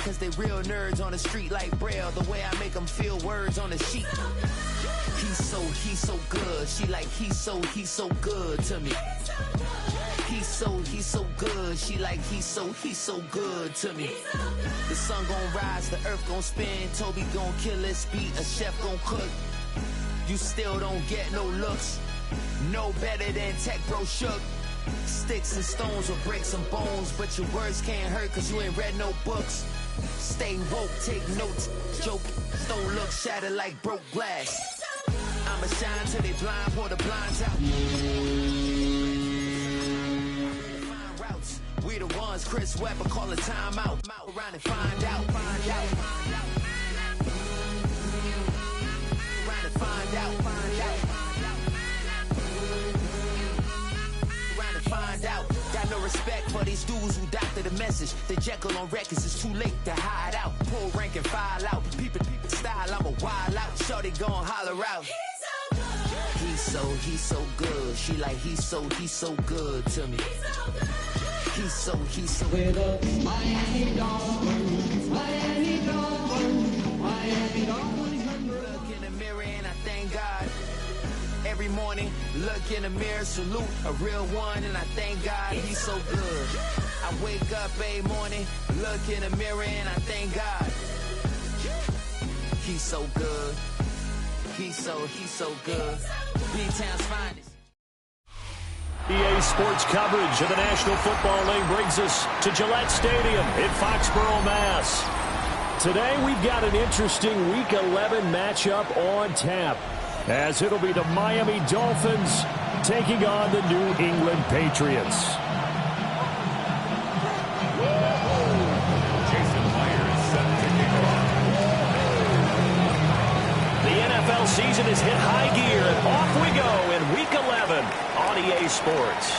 cause they real nerds on the street like Braille. The way I make them feel words on the sheet. He's so good. She like, he's so good to me. He's so good. She like, he's so good to me. The sun gon' rise, the earth gon' spin. Toby gon' kill this beat, a chef gon' cook. You still don't get no looks. No better than Tech Bro Shook. Sticks and stones will break some bones, but your words can't hurt cause you ain't read no books. Stay woke, take notes, joke. Don't look shattered like broke glass. I'ma shine till they blind, pour the blinds out. We the ones Chris Webber call a timeout. Around and find out. Around and find out. Around and find out. Got no respect for these dudes who doctor the message. The Jekyll on records, it's too late to hide out. Pull rank and file out. People style, I'm a wild out. Shorty gon' holler out. He's so good. She like, he's so good to me. He's so We're the Miami Dolphins, Miami Dolphins, Miami Dolphins. Look in the mirror and I thank God. Every morning, look in the mirror, salute a real one, and I thank God he's so good. I wake up every morning, look in the mirror and I thank God. He's so good. He's so good. B-Town's finest. EA Sports coverage of the National Football League brings us to Gillette Stadium in Foxborough, Mass. Today we've got an interesting Week 11 matchup on tap, as it'll be the Miami Dolphins taking on the New England Patriots. NFL season has hit high gear, and off we go in Week 11 on EA Sports.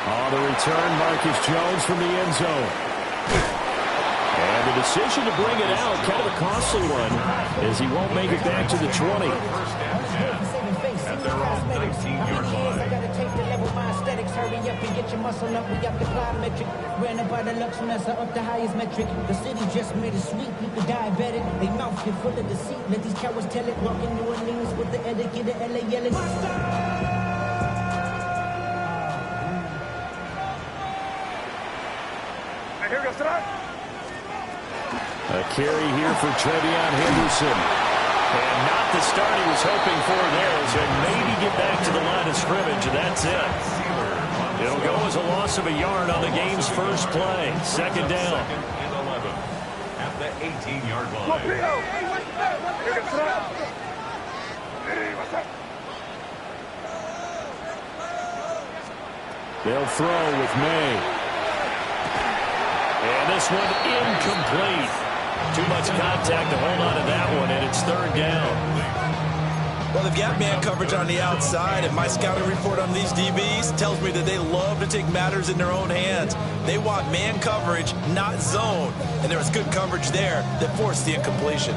On the return, Marcus Jones from the end zone. And the decision to bring it out, kind of a costly one, as he won't make it back to the 20. At their own 19-yard line. Hurry up and get your muscle up, we up the plyometric. Ran up by the Lux Mesa up the highest metric. The city just made it sweet, people diabetic. They mouth get full of deceit, let these cowards tell it. Walk in New Orleans with the etiquette of LA yelling. Here goes tonight. A carry here for Trevion Henderson. And not the start he was hoping for there, as he'll maybe get back to the line of scrimmage, and that's it. It'll go as a loss of a yard on the game's first play. Second down. And 11 at the 18-yard line. They'll throw with May. And this one incomplete. Too much contact to hold on to that one, and it's third down. Well, they've got man coverage on the outside, and my scouting report on these DBs tells me that they love to take matters in their own hands. They want man coverage, not zone, and there was good coverage there that forced the incompletion.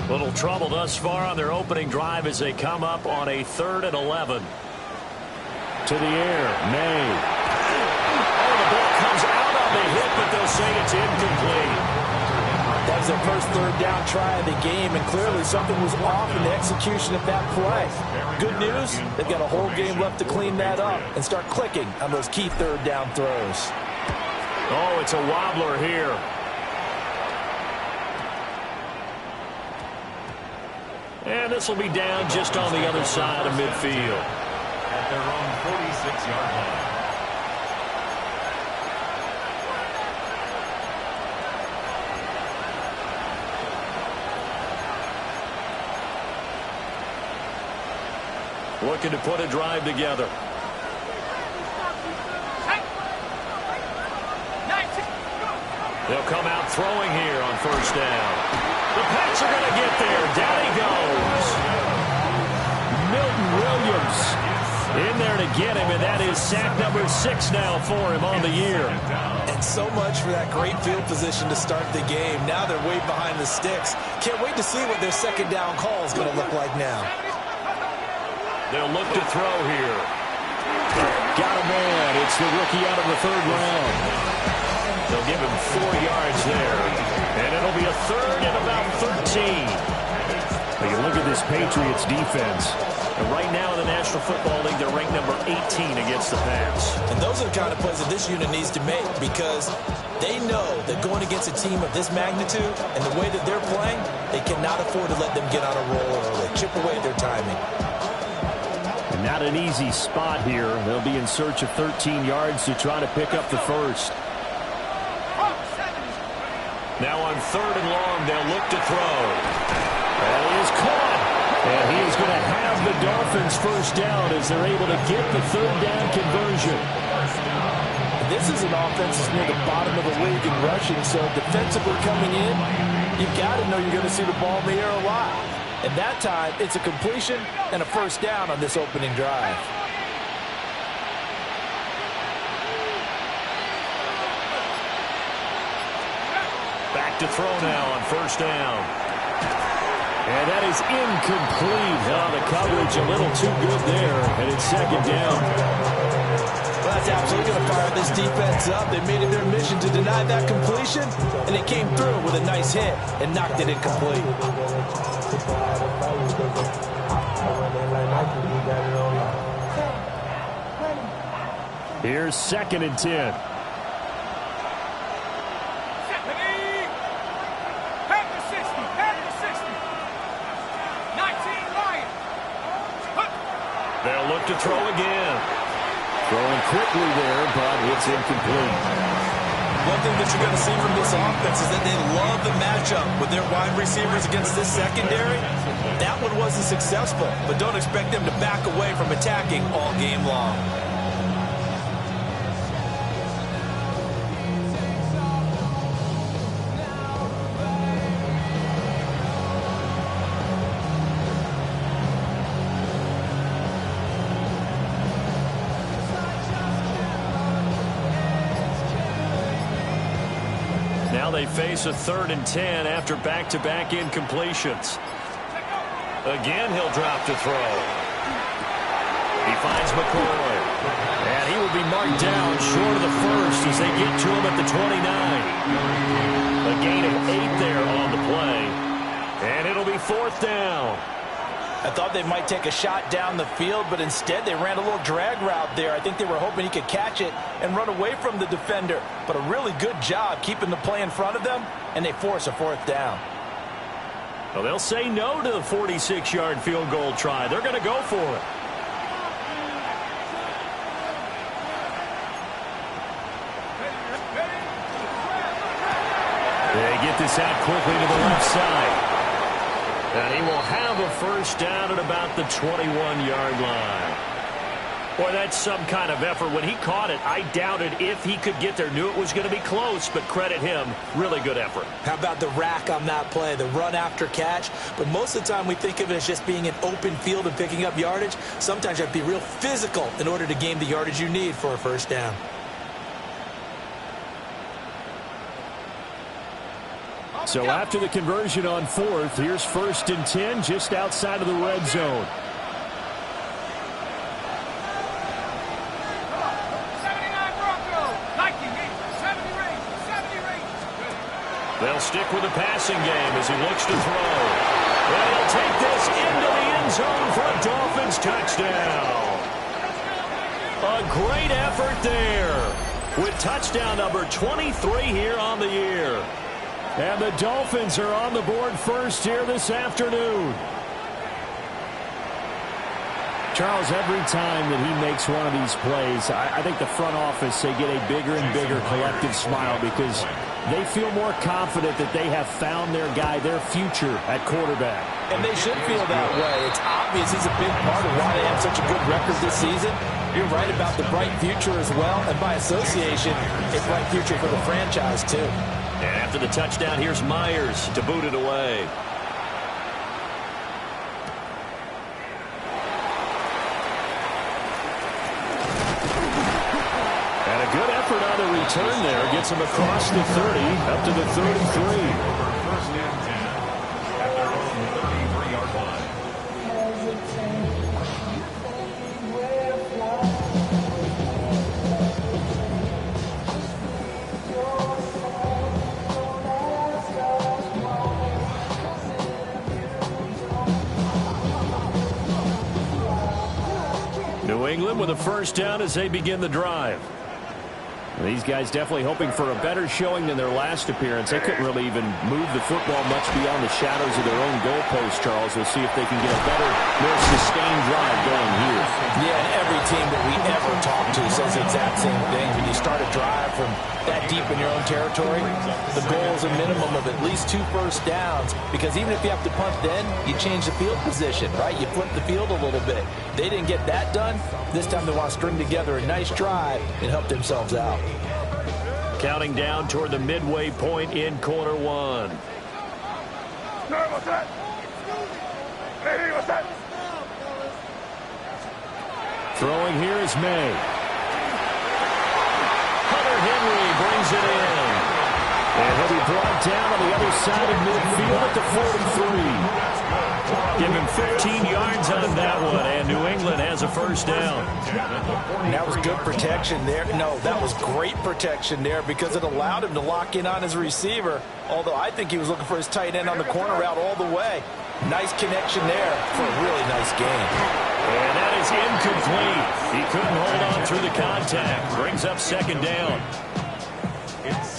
Little trouble thus far on their opening drive as they come up on a 3rd and 11. To the air, May. Oh, the ball comes out on the hit, but they'll say it's incomplete. That was their first third down try of the game, and clearly something was off in the execution of that play. Good news, they've got a whole game left to clean that up and start clicking on those key third down throws. Oh, it's a wobbler here. And this will be down just on the other side of midfield. At their own 46-yard line. Looking to put a drive together. They'll come out throwing here on first down. The Pats are going to get there. Down he goes. Milton Williams in there to get him, and that is sack number 6 now for him on the year. And so much for that great field position to start the game. Now they're way behind the sticks. Can't wait to see what their second down call is going to look like now. They'll look to throw here. Got a man. It's the rookie out of the third round. They'll give him 4 yards there. And it'll be a third and about 13. You look at this Patriots defense. And right now in the National Football League, they're ranked number 18 against the pass. And those are the kind of plays that this unit needs to make, because they know that going against a team of this magnitude and the way that they're playing, they cannot afford to let them get on a roll early. Chip away at their timing. And not an easy spot here. They'll be in search of 13 yards to try to pick up the first. Now on 3rd and long, they'll look to throw. And he is caught. And he is going to have the Dolphins first down as they're able to get the 3rd down conversion. This is an offense that's near the bottom of the league in rushing, so defensively coming in, you've got to know you're going to see the ball in the air a lot. And that time, it's a completion and a first down on this opening drive. Back to throw now on 1st down. And that is incomplete. Oh, the coverage a little too good there. And it's 2nd down. Well, that's absolutely going to fire this defense up. They made it their mission to deny that completion, and it came through with a nice hit and knocked it incomplete. Here's 2nd and 10. They'll look to throw again. Throwing quickly there, but it's incomplete. One thing that you're going to see from this offense is that they love the matchup with their wide receivers against this secondary. That one wasn't successful, but don't expect them to back away from attacking all game long. They face a 3rd and 10 after back-to-back incompletions. Again, he'll drop to throw. He finds McCoy. And he will be marked down short of the first as they get to him at the 29. A gain of 8 there on the play. And it'll be 4th down. I thought they might take a shot down the field, but instead they ran a little drag route there. I think they were hoping he could catch it and run away from the defender. But a really good job keeping the play in front of them, and they force a 4th down. Well, they'll say no to the 46-yard field goal try. They're going to go for it. They get this out quickly to the left side. And he will have a first down at about the 21-yard line. Boy, that's some kind of effort. When he caught it, I doubted if he could get there. Knew it was going to be close, but credit him. Really good effort. How about the rack on that play, the run after catch? But most of the time we think of it as just being an open field and picking up yardage. Sometimes you have to be real physical in order to gain the yardage you need for a first down. So after the conversion on 4th, here's 1st and 10 just outside of the red zone. They'll stick with the passing game as he looks to throw. And he'll take this into the end zone for a Dolphins touchdown. A great effort there with touchdown number 23 here on the year. And the Dolphins are on the board first here this afternoon. Charles, every time that he makes one of these plays, I think the front office, they get a bigger and bigger collective smile because they feel more confident that they have found their guy, their future at quarterback. And they should feel that way. It's obvious he's a big part of why they have such a good record this season. You're right about the bright future as well, and by association, a bright future for the franchise too. And after the touchdown, here's Myers to boot it away. And a good effort on the return there. Gets him across the 30, up to the 33. New England with a first down as they begin the drive. These guys definitely hoping for a better showing than their last appearance. They couldn't really even move the football much beyond the shadows of their own goalpost, Charles. We'll see if they can get a better, more sustained drive going here. Yeah, and every team that we ever talk to says the exact same thing. When you start a drive from that deep in your own territory, the goal is a minimum of at least 2 first downs, because even if you have to punt then, you change the field position, right? You flip the field a little bit. They didn't get that done. This time they want to string together a nice drive and help themselves out. Counting down toward the midway point in quarter one. Throwing here is May. Hunter Henry brings it in. And he'll be brought down on the other side of midfield at the 43. Give him 15 yards on that one, and New England has a first down. That was good protection there. No, that was great protection there because it allowed him to lock in on his receiver, although I think he was looking for his tight end on the corner route all the way. Nice connection there for a really nice gain. And that is incomplete. He couldn't hold on through the contact. Brings up second down.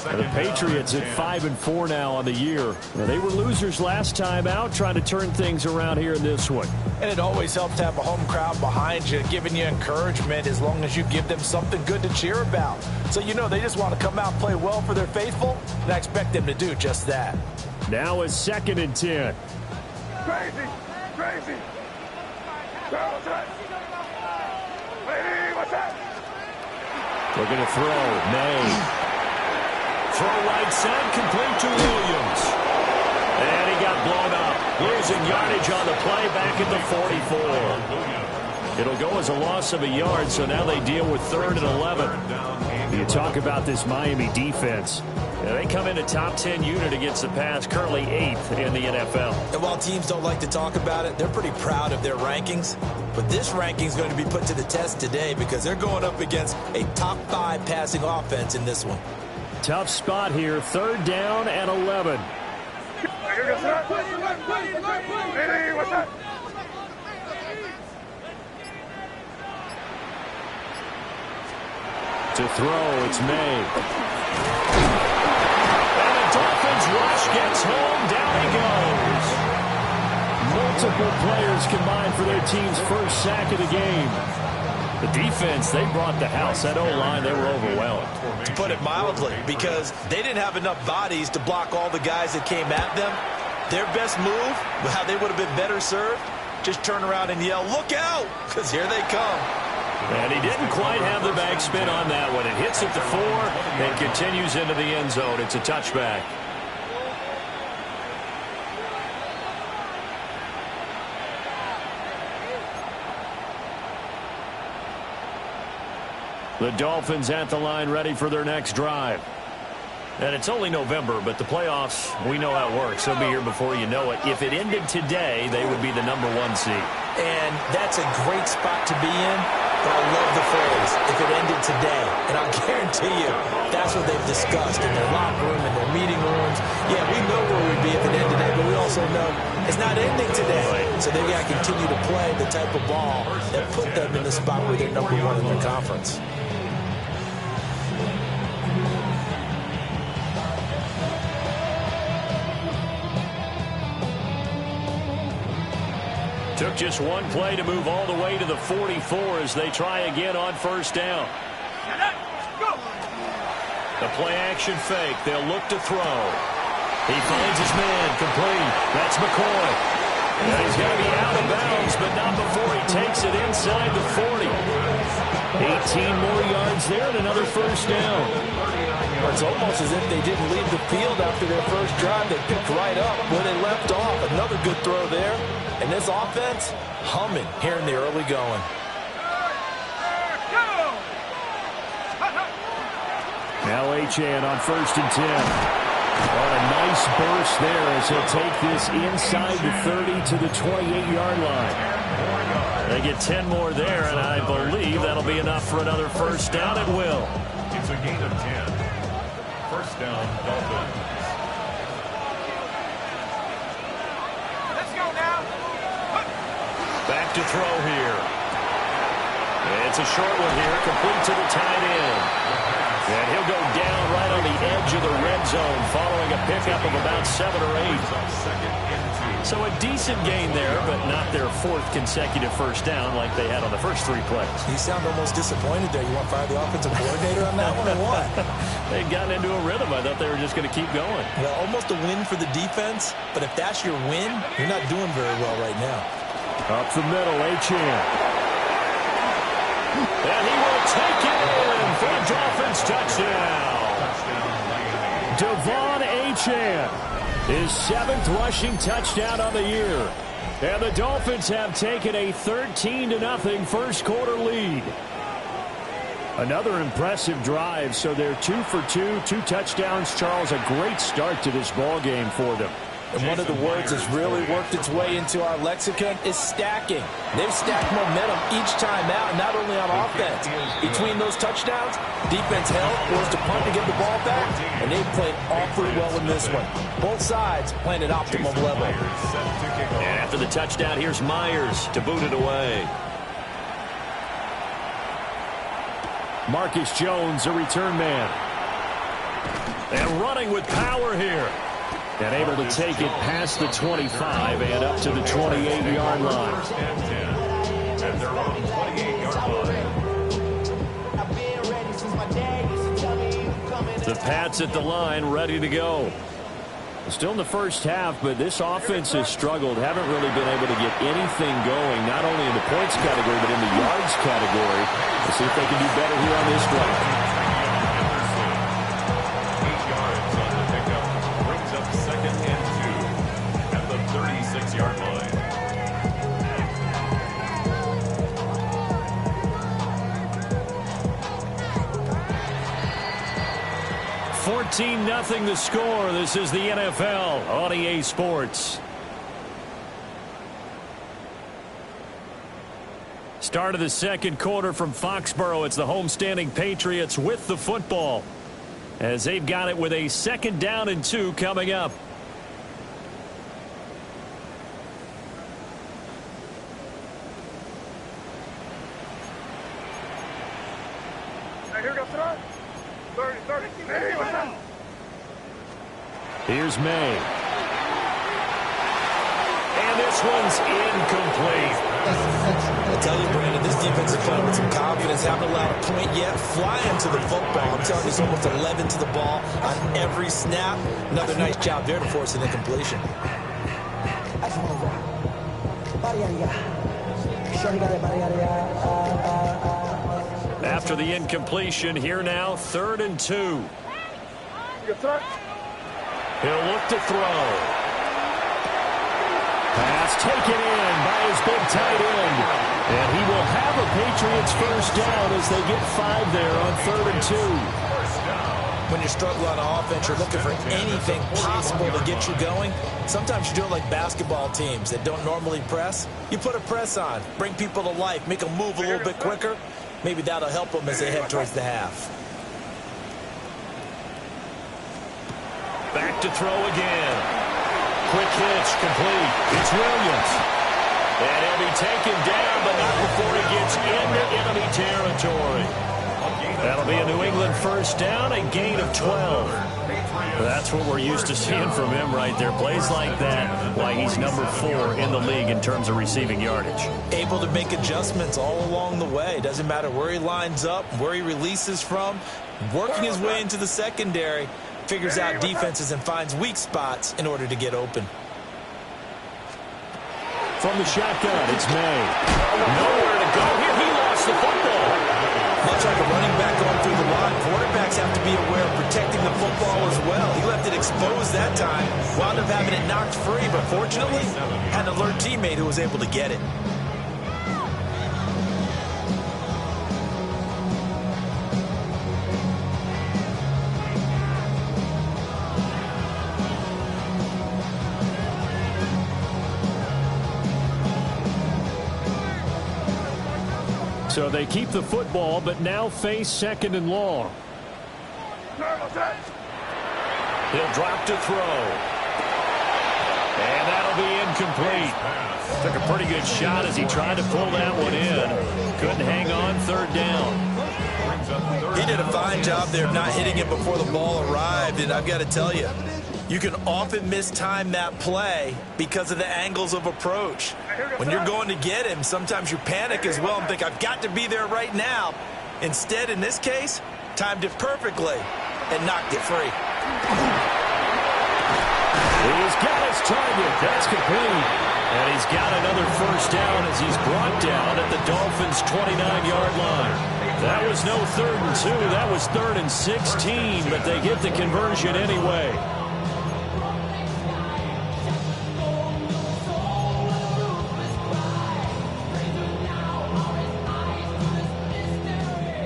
And the Patriots at 5-4 now on the year. Now, they were losers last time out, trying to turn things around here in this one. And it always helps to have a home crowd behind you, giving you encouragement as long as you give them something good to cheer about. So you know they just want to come out and play well for their faithful, and I expect them to do just that. Now is 2nd and 10. Crazy! Crazy! Looking to throw. May. Throw right side, complete to Williams. And he got blown up. Losing yardage on the play back at the 44. It'll go as a loss of a yard, so now they deal with 3rd and 11. You talk about this Miami defense. They come in a top 10 unit against the pass, currently 8th in the NFL. And while teams don't like to talk about it, they're pretty proud of their rankings. But this ranking is going to be put to the test today because they're going up against a top 5 passing offense in this one. Tough spot here, 3rd down and 11. To throw, it's May. And the Dolphins rush gets home, down he goes. Multiple players combined for their team's first sack of the game. The defense, they brought the house. That O-line, they were overwhelmed. To put it mildly, because they didn't have enough bodies to block all the guys that came at them. Their best move, how they would have been better served, just turn around and yell, "Look out!" because here they come. And he didn't quite have the backspin on that one. It hits at the 4 and continues into the end zone. It's a touchback. The Dolphins at the line, ready for their next drive. And it's only November, but the playoffs, we know how it works. They'll be here before you know it. If it ended today, they would be the #1 seed. And that's a great spot to be in. But I love the phrase, if it ended today. And I'll guarantee you, that's what they've discussed in their locker room, in their meeting rooms. Yeah, we know where we'd be if it ended today, but we also know it's not ending today. So they got to continue to play the type of ball that put them in the spot where they're #1 in their conference. Took just one play to move all the way to the 44 as they try again on first down. The play action fake. They'll look to throw. He finds his man complete. That's McCoy. And he's going to be out of bounds, but not before he takes it inside the 40. 18 more yards there and another first down. It's almost as if they didn't leave the field after their first drive. They picked right up where they left off. Another good throw there. And this offense humming here in the early going. Now Achane on 1st and 10. Oh, a nice burst there as he'll take this inside the 30 to the 28-yard line. They get 10 more there, and I believe that'll be enough for another first down at will. It's a gain of 10. First down, Dolphins. Back to throw here. It's a short one here, complete to the tight end. And he'll go down right on the edge of the red zone following a pickup of about 7 or 8. So a decent gain there, but not their 4th consecutive first down like they had on the first 3 plays. You sound almost disappointed there. You want to fire the offensive coordinator on that one or what? They'd gotten into a rhythm. I thought they were just going to keep going. Well, almost a win for the defense, but if that's your win, you're not doing very well right now. Up the middle, Achane. And he will take it in for a Dolphins touchdown. Devon Achane, his 7th rushing touchdown on the year. And the Dolphins have taken a 13-0 first quarter lead. Another impressive drive, so they're 2 for 2, 2 touchdowns. Charles, a great start to this ball game for them. And one of the words that's really worked its way into our lexicon is stacking. They've stacked momentum each time out, not only on offense. Between those touchdowns, defense held, forced a punt to get the ball back, and they've played awfully well in this one. Both sides playing at optimum level. And after the touchdown, here's Myers to boot it away. Marcus Jones, a return man. And running with power here. And able to take it past the 25 and up to the 28-yard line. At their own 28-yard line. The Pats at the line, ready to go. Still in the first half, but this offense has struggled. Haven't really been able to get anything going, not only in the points category, but in the yards category. Let's see if they can do better here on this drive. Yard line. 14-0 the score. This is the NFL on EA Sports. Start of the second quarter from Foxborough. It's the homestanding Patriots with the football, as they've got it with a 2nd down and 2 coming up. Here's May. And this one's incomplete. I tell you, Brandon, this defense is playing with some confidence. Haven't allowed a point yet. Flying to the football. I'm telling you, it's almost 11 to the ball on every snap. Another nice job there to force an incompletion. After the incompletion, here now, 3rd and 2. He'll look to throw. Pass taken in by his big tight end. And he will have a Patriots first down as they get 5 there on 3rd and 2. When you struggle on offense, you're looking for anything possible to get you going. Sometimes you do it like basketball teams that don't normally press. You put a press on, bring people to life, make them move a little bit quicker. Maybe that'll help them as they head towards the half. Back to throw again. Quick hitch, complete. It's Williams. And he'll be taken down, but not before he gets into enemy territory. That'll be a New England first down, a gain of 12. That's what we're used to seeing from him right there. Plays like that, why he's number 4 in the league in terms of receiving yardage. Able to make adjustments all along the way. Doesn't matter where he lines up, where he releases from. Working his way into the secondary. Figures out defenses and finds weak spots in order to get open. From the shotgun, it's May. Nowhere to go here. He lost the football. Much like a running back going through the line, quarterbacks have to be aware of protecting the football as well. He left it exposed that time, wound up having it knocked free, but fortunately, had an alert teammate who was able to get it. So they keep the football, but now face 2nd and long. He'll drop to throw. And that'll be incomplete. Took a pretty good shot as he tried to pull that one in. Couldn't hang on, third down. He did a fine job there of not hitting it before the ball arrived, and I've got to tell you, you can often mistime that play because of the angles of approach. When you're going to get him, sometimes you panic as well and think, I've got to be there right now. Instead, in this case, timed it perfectly and knocked it free. He's got his target. That's complete. And he's got another first down as he's brought down at the Dolphins' 29-yard line. That was no 3rd and 2. That was 3rd and 16, but they get the conversion anyway.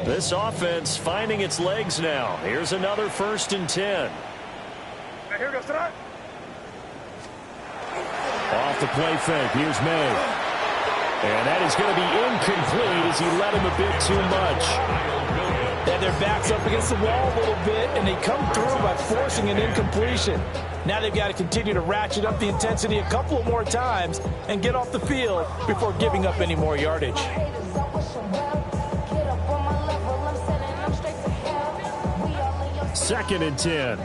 This offense finding its legs now. Here's another 1st and 10. Here goes tonight. Off the play fake. Here's May. And that is going to be incomplete as he let him a bit too much. And their backs up against the wall a little bit, and they come through by forcing an incompletion. Now they've got to continue to ratchet up the intensity a couple more times and get off the field before giving up any more yardage. 2nd and 10.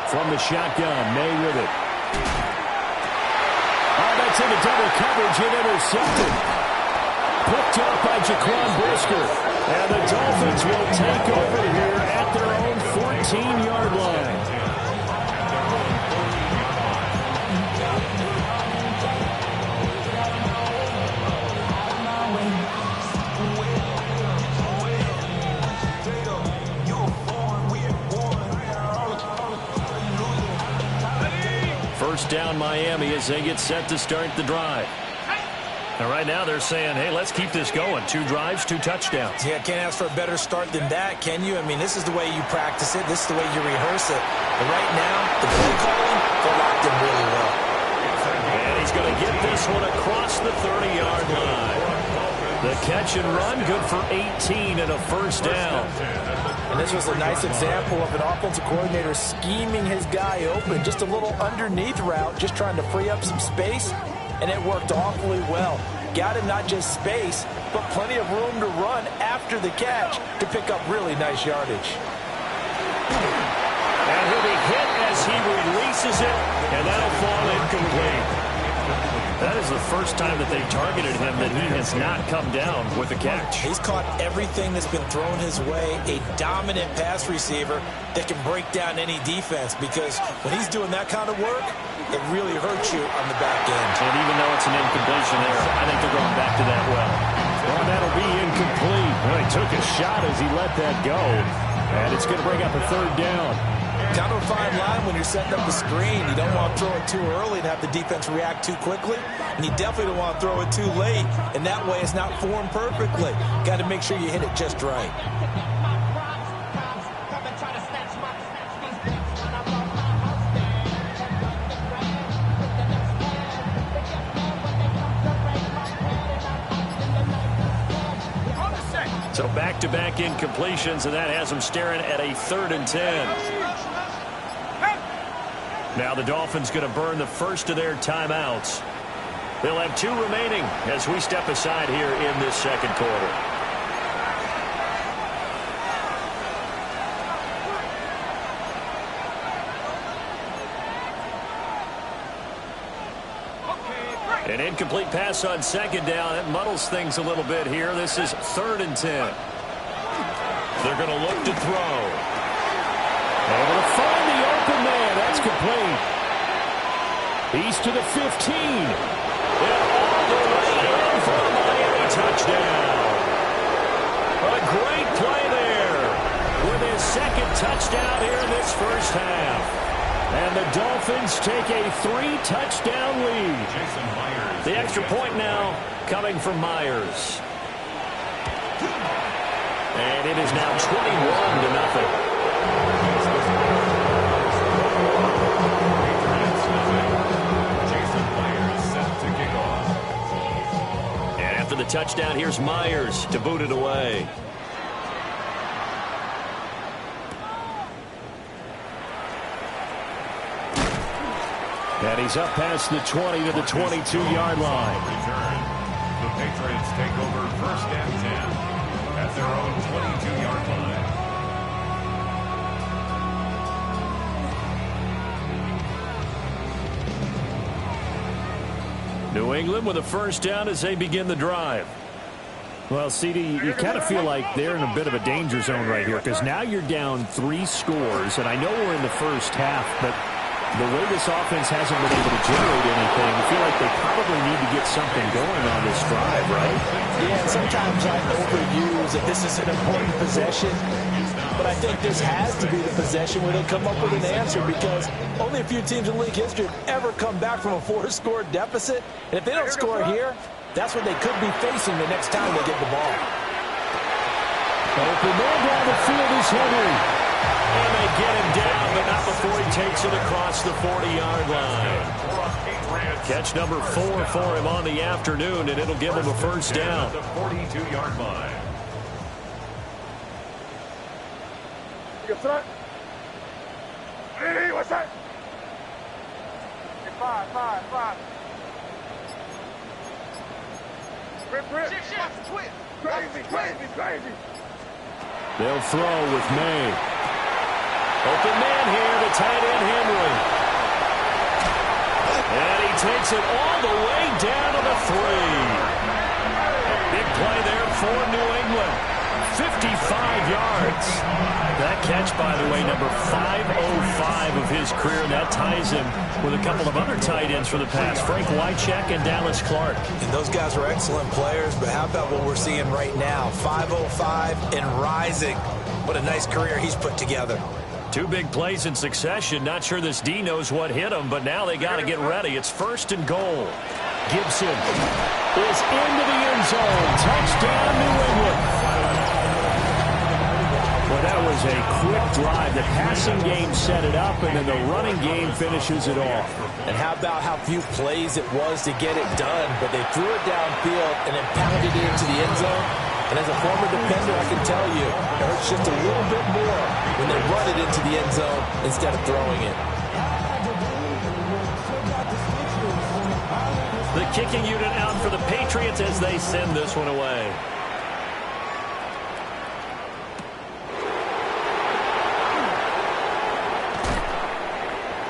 From the shotgun, May with it. Oh, that's into double coverage and intercepted. Picked up by Jaquan Brisker. And the Dolphins will take over here at their own 14-yard line. First down Miami as they get set to start the drive. And right now they're saying, hey, let's keep this going. 2 drives, 2 touchdowns. Yeah, can't ask for a better start than that, can you? I mean, this is the way you practice it. This is the way you rehearse it. But right now, the play calling, they're locked in really well. And he's going to get this one across the 30-yard line. The catch and run, good for 18 and a first down. And this was a nice example of an offensive coordinator scheming his guy open. Just a little underneath route, just trying to free up some space, and it worked awfully well. Got him not just space, but plenty of room to run after the catch to pick up really nice yardage. And he'll be hit as he releases it, and that'll fall incomplete. That is the first time that they've targeted him that he has not come down with a catch. He's caught everything that's been thrown his way, a dominant pass receiver that can break down any defense, because when he's doing that kind of work, it really hurts you on the back end. And even though it's an incompletion there, I think they're going back to that well. Well, that'll be incomplete. Well, he took a shot as he let that go, and it's going to bring up a 3rd down. Kind of a fine line when you're setting up the screen. You don't want to throw it too early and have the defense react too quickly, and you definitely don't want to throw it too late, and that way it's not formed perfectly. Got to make sure you hit it just right. So back-to-back incompletions, and that has them staring at a 3rd and 10. Now the Dolphins going to burn the first of their timeouts. They'll have 2 remaining as we step aside here in this 2nd quarter. An incomplete pass on 2nd down. It muddles things a little bit here. This is 3rd and 10. They're going to look to throw. Able to find the open man. That's complete. He's to the 15. And all the way in for a Miami touchdown. A great play there with his 2nd touchdown here in this first half. And the Dolphins take a 3-touchdown lead. The extra point now coming from Myers. And it is now 21-0. touchdown. Here's Myers to boot it away. And he's up past the 20 to the 22-yard line. Return. The Patriots take over 1st and 10 at their own 22-yard line. New England with a 1st down as they begin the drive. Well, CD, you kind of feel like they're in a bit of a danger zone right here because now you're down 3 scores, and I know we're in the first half, but the way this offense hasn't been able to generate anything, I feel like they probably need to get something going on this drive, right? Yeah, and sometimes I overuse that this is an important possession, but I think this has to be the possession where they come up with an answer because only a few teams in league history have ever come back from a 4-score deficit, and if they don't score here, that's what they could be facing the next time they get the ball. Open man down the field is Henry. And they get him down, but not before he takes it across the 40-yard line. Catch number 4 for him on the afternoon, and it'll give him a 1st down. The 42-yard line. Your front. Hey, what's that? Five. Rip. Crazy. They'll throw with May. Open man here, the tight end Henry. And he takes it all the way down to the 3. A big play there for New England. 55 yards. That catch, by the way, number 505 of his career, and that ties him with a couple of other tight ends for the past, Frank Wycheck and Dallas Clark. And those guys are excellent players, but how about what we're seeing right now? 505 and rising. What a nice career he's put together. 2 big plays in succession. Not sure this D knows what hit him, but now they got to get ready. It's 1st and goal. Gibson is into the end zone. Touchdown, New England. Well, that was a quick drive. The passing game set it up, and then the running game finishes it off. And how about how few plays it was to get it done, but they threw it downfield and then pounded it into the end zone. And as a former defender, I can tell you, it hurts just a little bit more when they run it into the end zone instead of throwing it. The kicking unit out for the Patriots as they send this one away.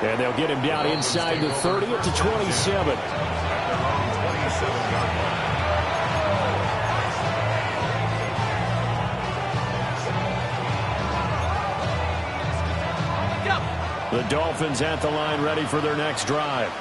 And they'll get him down inside the 30 at the 27. The Dolphins at the line ready for their next drive.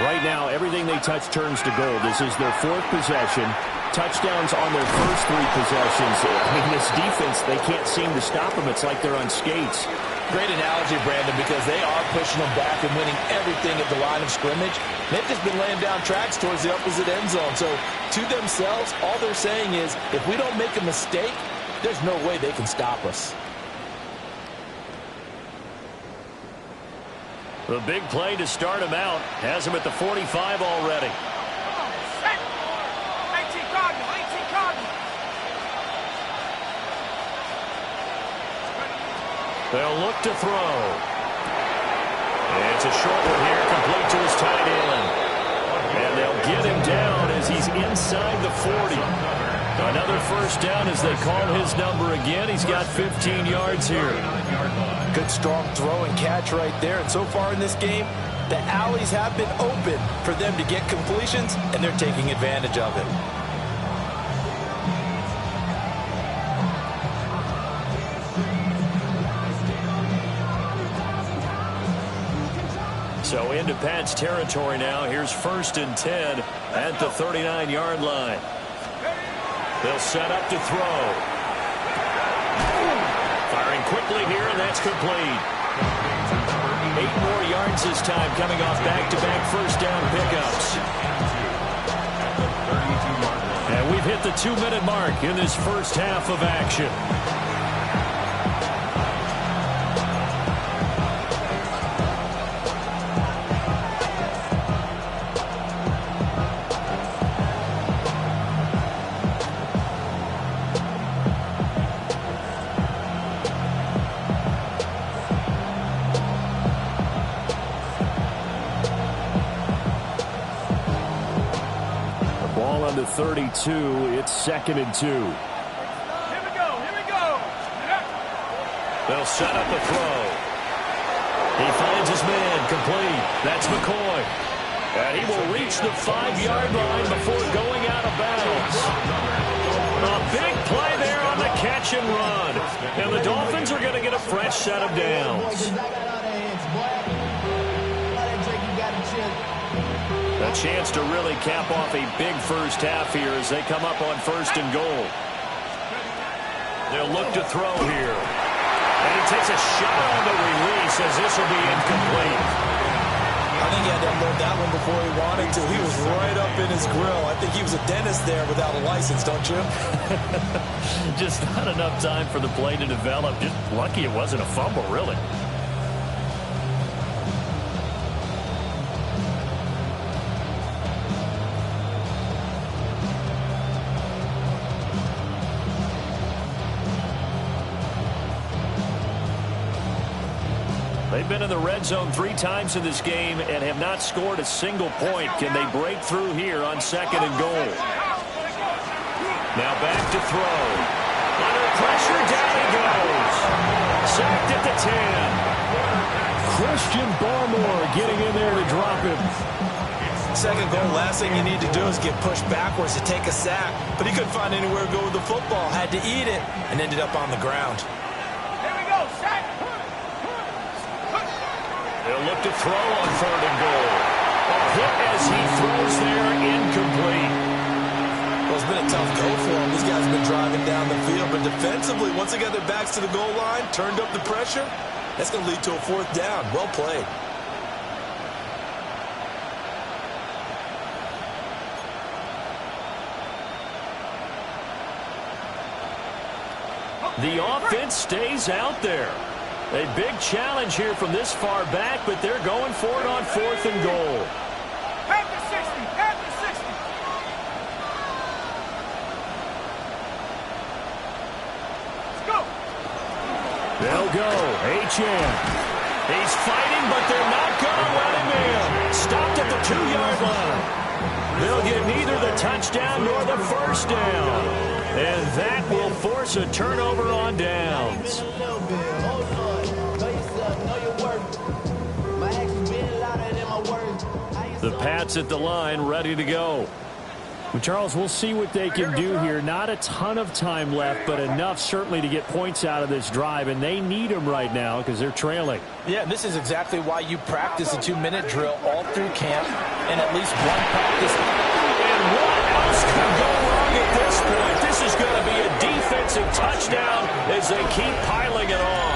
Right now, everything they touch turns to gold. This is their 4th possession. Touchdowns on their first 3 possessions. I mean, this defense, they can't seem to stop them. It's like they're on skates. Great analogy, Brandon, because they are pushing them back and winning everything at the line of scrimmage. They've just been laying down tracks towards the opposite end zone. So, to themselves, all they're saying is, if we don't make a mistake, there's no way they can stop us. The big play to start him out has him at the 45 already. 18 Cardinal. They'll look to throw. It's a short one here, complete to his tight end. And they'll get him down as he's inside the 40. Another 1st down as they call his number again. He's got 15 yards here. Good, strong throw and catch right there. And so far in this game, the alleys have been open for them to get completions, and they're taking advantage of it. So into Pat's territory now. Here's 1st and 10 at the 39-yard line. They'll set up to throw. Firing quickly here, and that's complete. 8 more yards this time, coming off back-to-back 1st down pickups. And we've hit the 2-minute mark in this first half of action. on the 32. It's 2nd and 2. Here we go. They'll set up the throw. He finds his man complete. That's McCoy. And he will reach the 5-yard line before going out of bounds. A big play there on the catch and run. And the Dolphins are going to get a fresh set of downs. A chance to really cap off a big first half here as they come up on 1st and goal. They'll look to throw here. And he takes a shot on the release as this will be incomplete. I think he had to unload that one before he wanted to. He was right up in his grill. I think he was a dentist there without a license, don't you? Just not enough time for the play to develop. Just lucky it wasn't a fumble, really. They've been in the red zone 3 times in this game and have not scored a single point. Can they break through here on 2nd and goal? Now back to throw. Under pressure, down he goes. Sacked at the 10. Christian Barmore getting in there to drop him. 2nd goal, last thing you need to do is get pushed backwards to take a sack. But he couldn't find anywhere to go with the football. Had to eat it and ended up on the ground. Here we go. Sack. They'll look to throw on 3rd and goal. A hit as he throws there, incomplete. Well, it's been a tough go for him. These guys have been driving down the field, but defensively, once they got their backs to the goal line, turned up the pressure, that's going to lead to a 4th down. Well played. The offense stays out there. A big challenge here from this far back, but they're going for it on 4th and goal. Half the 60. Half the 60. Let's go. They'll go. H.M. He's fighting, but they're not going to let him in. Stopped at the 2-yard line. They'll get neither the touchdown nor the 1st down. And that will force a turnover on downs. The Pats at the line, ready to go. Well, Charles, we'll see what they can do here. Not a ton of time left, but enough certainly to get points out of this drive, and they need them right now because they're trailing. Yeah, this is exactly why you practice a 2-minute drill all through camp and at least one practice. And what else could go wrong at this point? This is going to be a defensive touchdown as they keep piling it on.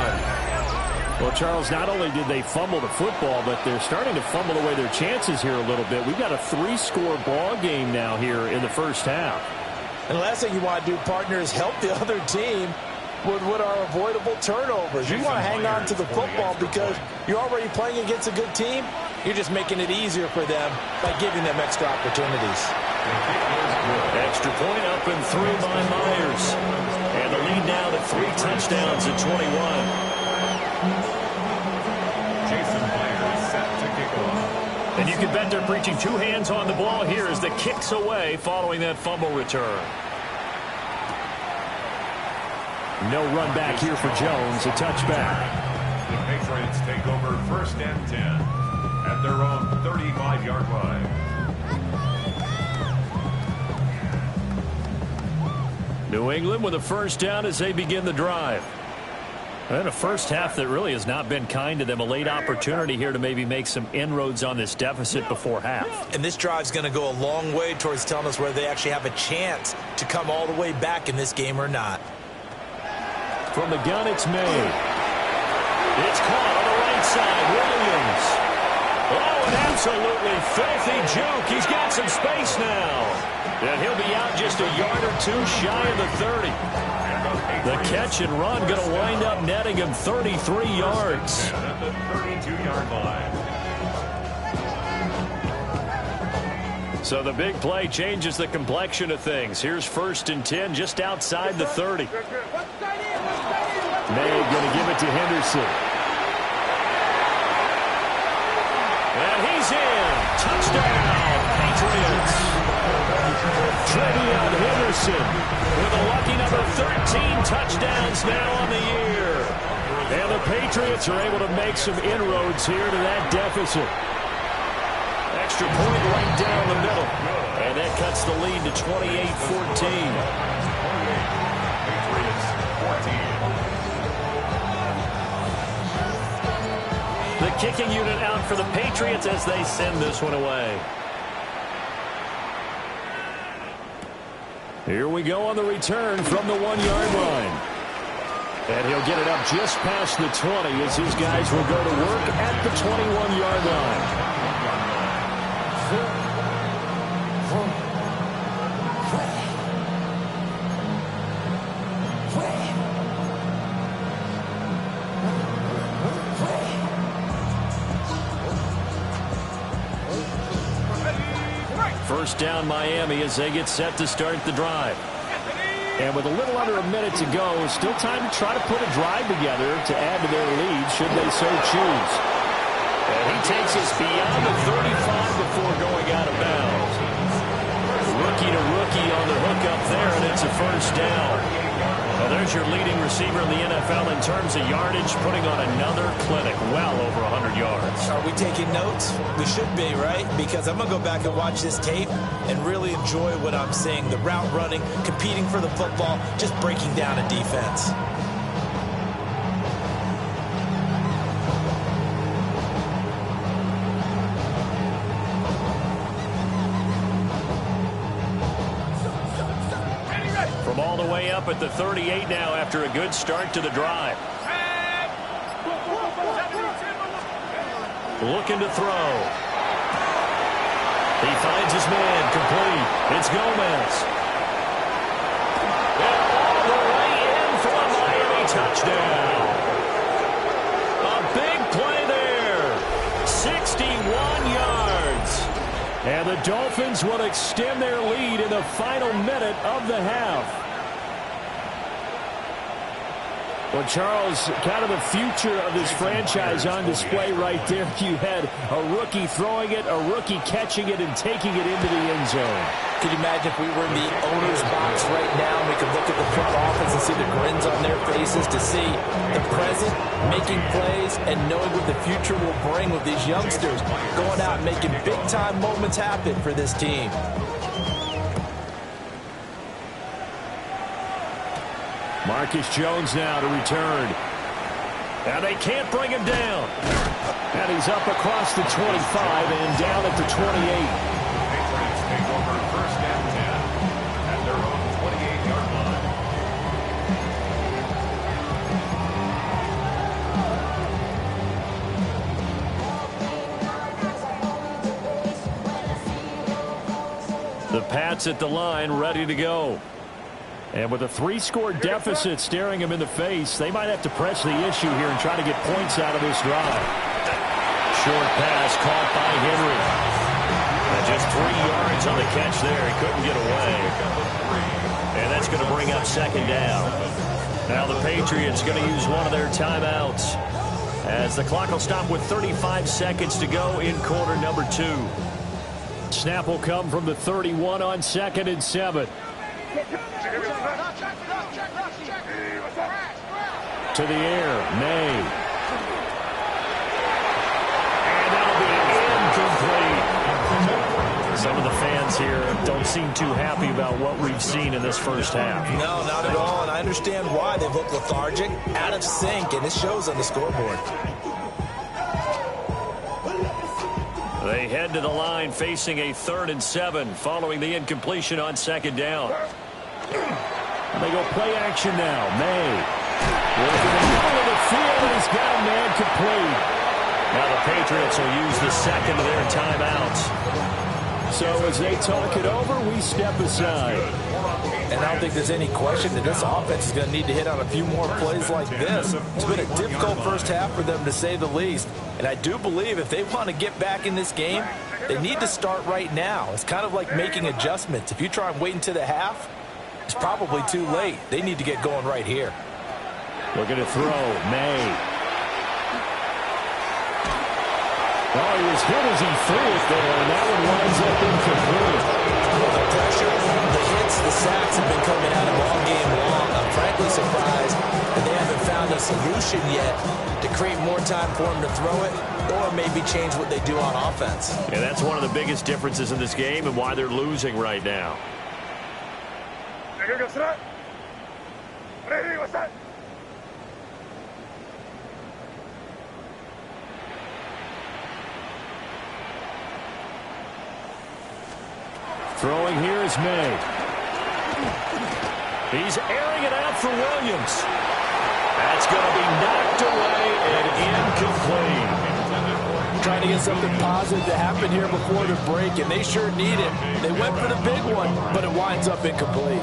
Well, Charles, not only did they fumble the football, but they're starting to fumble away their chances here a little bit. We've got a 3-score ball game now here in the first half. And the last thing you want to do, partner, is help the other team with what are avoidable turnovers. You want to hang on to the football because you're already playing against a good team. You're just making it easier for them by giving them extra opportunities. Extra point up and through by Myers. And the lead now to 3 touchdowns at 21. And you can bet they're preaching 2 hands on the ball here as the kick's away following that fumble return. No run back here for Jones, a touchback. The Patriots take over 1st and 10 at their own 35-yard line. New England with a 1st down as they begin the drive. And a first half that really has not been kind to them. A late opportunity here to maybe make some inroads on this deficit before half. And this drive's going to go a long way towards telling us whether they actually have a chance to come all the way back in this game or not. From the gun, it's made. It's caught on the right side. Williams. Oh, an absolutely filthy juke. He's got some space now. And he'll be out just a yard or 2 shy of the 30. The catch and run going to wind up netting him 33 yards. At the 32-yard line. So the big play changes the complexion of things. Here's 1st and 10 just outside the 30. May going to give it to Henderson. And he's in. Touchdown, Patriots. Trevion Henderson with a lucky number 13 touchdowns now on the year. And the Patriots are able to make some inroads here to that deficit. Extra point right down the middle. And that cuts the lead to 28-14. Patriots 14. The kicking unit out for the Patriots as they send this one away. Here we go on the return from the 1-yard line. And he'll get it up just past the 20 as his guys will go to work at the 21-yard line. First down Miami as they get set to start the drive. And with a little under a minute to go, still time to try to put a drive together to add to their lead should they so choose. And he takes us beyond the 35 before going out of bounds. Rookie to rookie on the hook up there, and it's a first down. Well, there's your leading receiver in the NFL in terms of yardage, putting on another clinic, well over 100 yards. Are we taking notes? We should be, right? Because I'm going to go back and watch this tape and really enjoy what I'm seeing. The route running, competing for the football, just breaking down a defense. From all the way up at the 38 now after a good start to the drive. Looking to throw. He finds his man, complete. It's Gomez. And all the way in for a Miami touchdown. A big play there. 61 yards. And the Dolphins will extend their lead in the final minute of the half. Well, Charles, kind of the future of this franchise on display right there. You had a rookie throwing it, a rookie catching it, and taking it into the end zone. Could you imagine if we were in the owner's box right now and we could look at the front office and see the grins on their faces to see the present, making plays, and knowing what the future will bring with these youngsters going out and making big-time moments happen for this team. Marcus Jones now to return. Now they can't bring him down. And he's up across the 25 and down at the 28. Patriots take over first and 10 at their own 28-yard line. The Pats at the line ready to go. And with a 3-score deficit staring them in the face, they might have to press the issue here and try to get points out of this drive. Short pass caught by Henry. And just 3 yards on the catch there. He couldn't get away. And that's going to bring up second down. Now the Patriots going to use one of their timeouts as the clock will stop with 35 seconds to go in quarter number 2. Snap will come from the 31 on 2nd and 7. To the air, May. And that'll be incomplete. Some of the fans here don't seem too happy about what we've seen in this first half. No, not at all, and I understand why. They look lethargic, out of sync, and it shows on the scoreboard. They head to the line facing a 3rd and 7 following the incompletion on 2nd down. And they go play action now. May. Working in the middle of the field, and he's got a man complete. Now the Patriots will use the second of their timeouts. So as they talk it over, we step aside. And I don't think there's any question that this offense is going to need to hit on a few more plays like this. It's been a difficult first half for them, to say the least. And I do believe if they want to get back in this game, they need to start right now. It's kind of like making adjustments. If you try and wait until the half, it's probably too late. They need to get going right here. Looking to throw, May. Oh, he was hit as he threw it there, and that one winds up incomplete. The pressure offense, the sacks have been coming out of all game long. I'm frankly surprised that they haven't found a solution yet to create more time for him to throw it or maybe change what they do on offense. Yeah, that's one of the biggest differences in this game and why they're losing right now. Throwing here is May. He's airing it out for Williams. That's going to be knocked away and incomplete. Trying to get something positive to happen here before the break, and they sure need it. They went for the big one, but it winds up incomplete.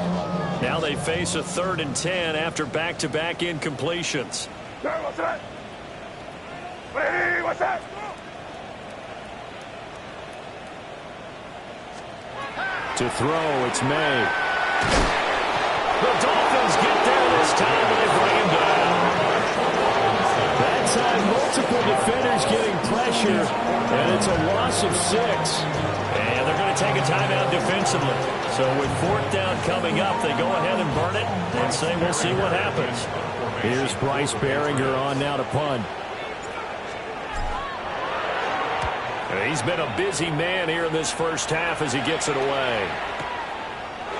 Now they face a 3rd and 10 after back-to-back incompletions. What's that? Hey, what's that? To throw, it's May. The Dolphins get there this time, and they bring him down. That time, multiple defenders getting pressure, and it's a loss of 6. And they're going to take a timeout defensively. So with 4th down coming up, they go ahead and burn it and say we'll see what happens. Here's Bryce Behringer on now to punt. He's been a busy man here in this first half as he gets it away.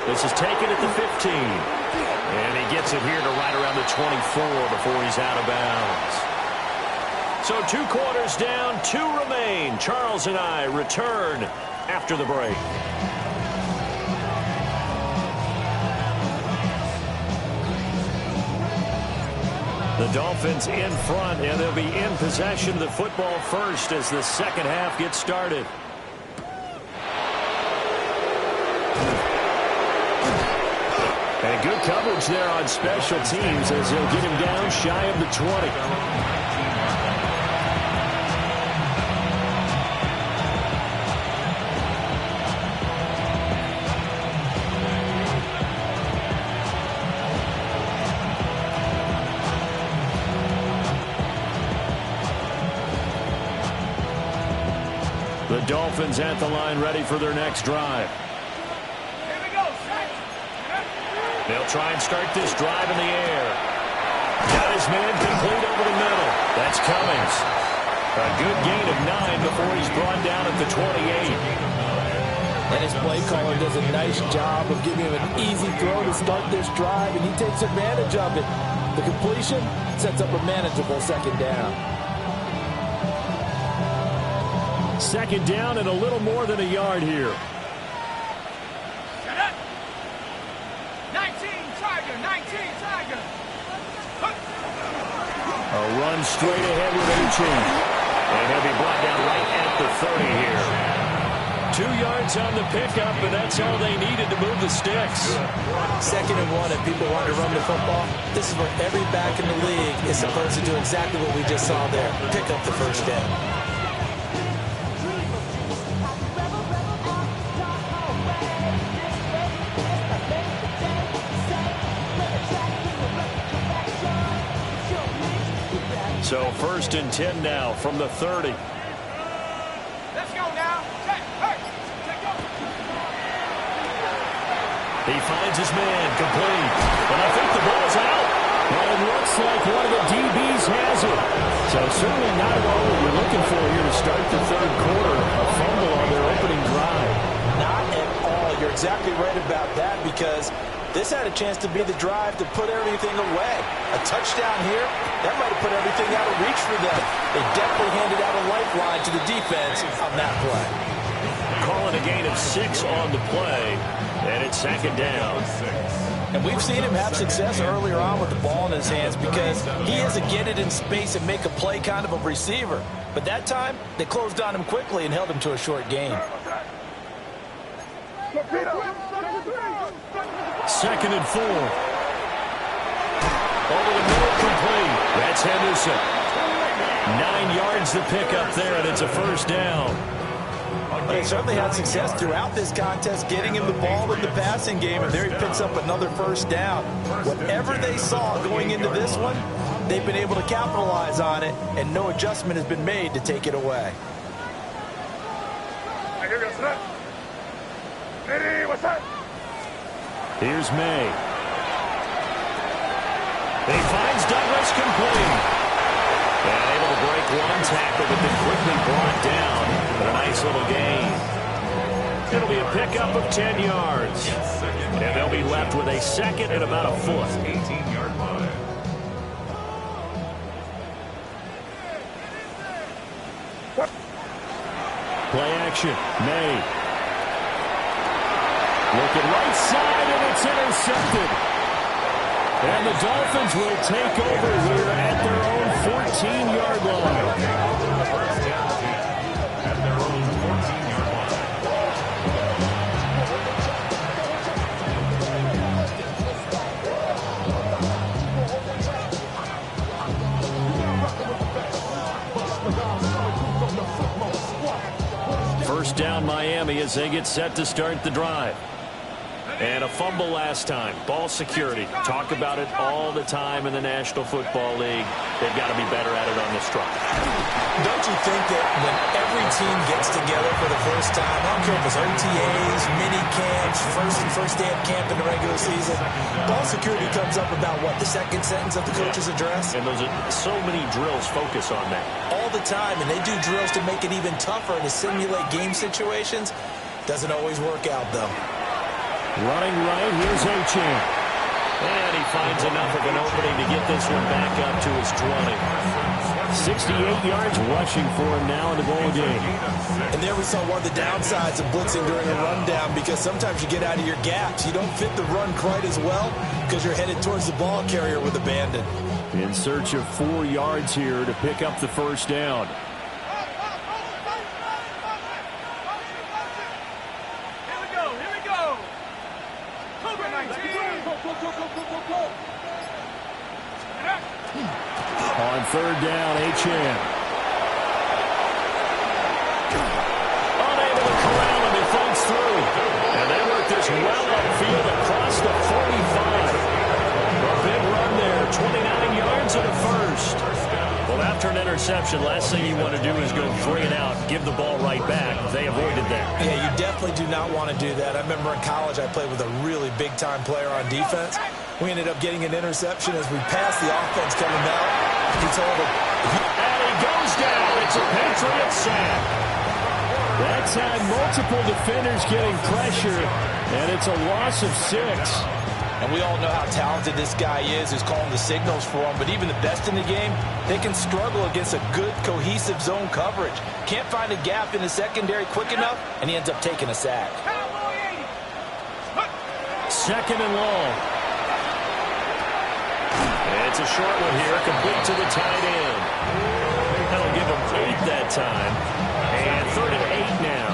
This is taken at the 15. And he gets it here to right around the 24 before he's out of bounds. So 2 quarters down, 2 remain. Charles and I return after the break. The Dolphins in front, and they'll be in possession of the football first as the second half gets started. And good coverage there on special teams as they'll get him down shy of the 20. The Dolphins at the line ready for their next drive. Here we go, set. They'll try and start this drive in the air. Got his man complete over the middle. That's Cummings. A good gain of 9 before he's brought down at the 28. And his play caller does a nice job of giving him an easy throw to start this drive, and he takes advantage of it. The completion sets up a manageable 2nd down. 2nd down and a little more than a yard here. Shut up. 19 Tiger, 19 Tiger. A run straight ahead with A-Chain. And he'll be brought down right at the 30 here. 2 yards on the pickup, and that's all they needed to move the sticks. 2nd and 1, if people want to run the football, this is where every back in the league is supposed to do exactly what we just saw there. Pick up the 1st down. So 1st and 10 now from the 30. Let's go now. Check. Hey, take go. He finds his man complete. And I think the ball's out. Well, it looks like one of the DBs has it. So certainly not at all what you're looking for here to start the 3rd quarter. A fumble on their opening drive. Not at all. You're exactly right about that, because this had a chance to be the drive to put everything away. A touchdown here, that might have put everything out of reach for them. They definitely handed out a lifeline to the defense on that play. Calling a gain of 6 on the play, and it's 2nd down. And we've seen him have success earlier on with the ball in his hands because he is a get it in space and make a play kind of a receiver. But that time, they closed on him quickly and held him to a short gain. 2nd and 4. Over the middle, complete. That's Henderson. 9 yards to pick up there, and it's a 1st down. They certainly had success throughout this contest, getting him the ball in the passing game, and there he picks up another 1st down. Whatever they saw going into this one, they've been able to capitalize on it, and no adjustment has been made to take it away. Here goes that. Ready, what's that? Here's May. He finds Douglas complete. And able to break one tackle, but then quickly brought down. But a nice little gain. It'll be a pickup of 10 yards. And they'll be left with a second and about a foot. 18-yard line. Play action. May. Looking right side, and it's intercepted. And the Dolphins will take over here at their own 14-yard line. First down team at their own 14-yard line. First down Miami as they get set to start the drive. And a fumble last time. Ball security. Talk about it all the time in the National Football League. They've got to be better at it on this drive. Don't you think that when every team gets together for the first time, I don't care if it's OTAs, mini camps, first day of camp in the regular season, ball security comes up about what, the second sentence of the coach's address? And those are so many drills focus on that. All the time, and they do drills to make it even tougher to simulate game situations. Doesn't always work out, though. Running right, here's Achane. And he finds enough of an opening to get this one back up to his 20. 68 yards rushing for him now in the ball game. And there we saw one of the downsides of blitzing during a rundown, because sometimes you get out of your gaps. You don't fit the run quite as well because you're headed towards the ball carrier with abandon. In search of 4 yards here to pick up the first down. On third down, Achane. Unable to corral him, he fights through. And they work this well upfield across the 45. A big run there, 29 yards and a first. Well, after an interception, last thing you want to do is go 3 and out, give the ball right back. They avoided that. Yeah, you definitely do not want to do that. I remember in college I played with a really big-time player on defense. We ended up getting an interception as we passed the offense coming out. He told him. And he goes down. It's a Patriot sack. That time, multiple defenders getting pressure, and it's a loss of 6. And we all know how talented this guy is, who's calling the signals for him. But even the best in the game, they can struggle against a good, cohesive zone coverage. Can't find a gap in the secondary quick enough, and he ends up taking a sack. Second and long. It's a short one here, complete to the tight end. That'll give him 8 that time. And 3rd and 8 now.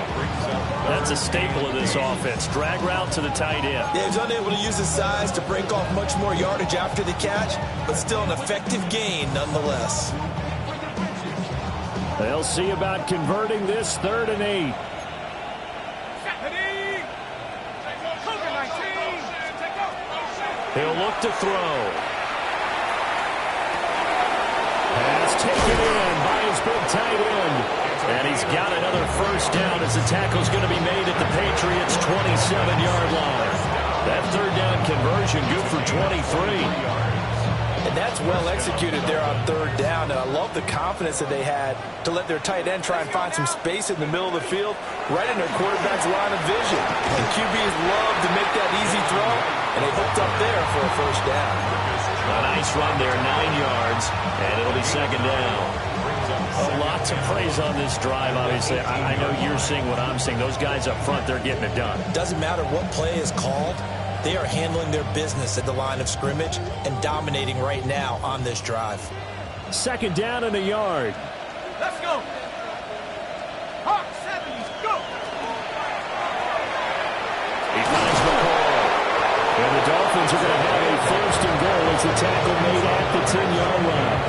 That's a staple of this offense. Drag route to the tight end. Yeah, he's unable to use his size to break off much more yardage after the catch, but still an effective gain nonetheless. They'll see about converting this 3rd and 8. He'll look to throw. Pass taken in by his big tight end. And he's got another first down as the tackle's going to be made at the Patriots' 27-yard line. That 3rd down conversion good for 23. And that's well executed there on 3rd down. And I love the confidence that they had to let their tight end try and find some space in the middle of the field, right in their quarterback's line of vision. And QBs love to make that easy throw, and they hooked up there for a first down. A nice run there, 9 yards, and it'll be 2nd down. A lot to praise on this drive, obviously. I know you're seeing what I'm seeing. Those guys up front, they're getting it done. Doesn't matter what play is called. They are handling their business at the line of scrimmage and dominating right now on this drive. 2nd down and a yard. Let's go. Hawk 70s, go. He finds McCall. And the Dolphins are going to have a 1st and goal as the tackle made at the 10-yard line.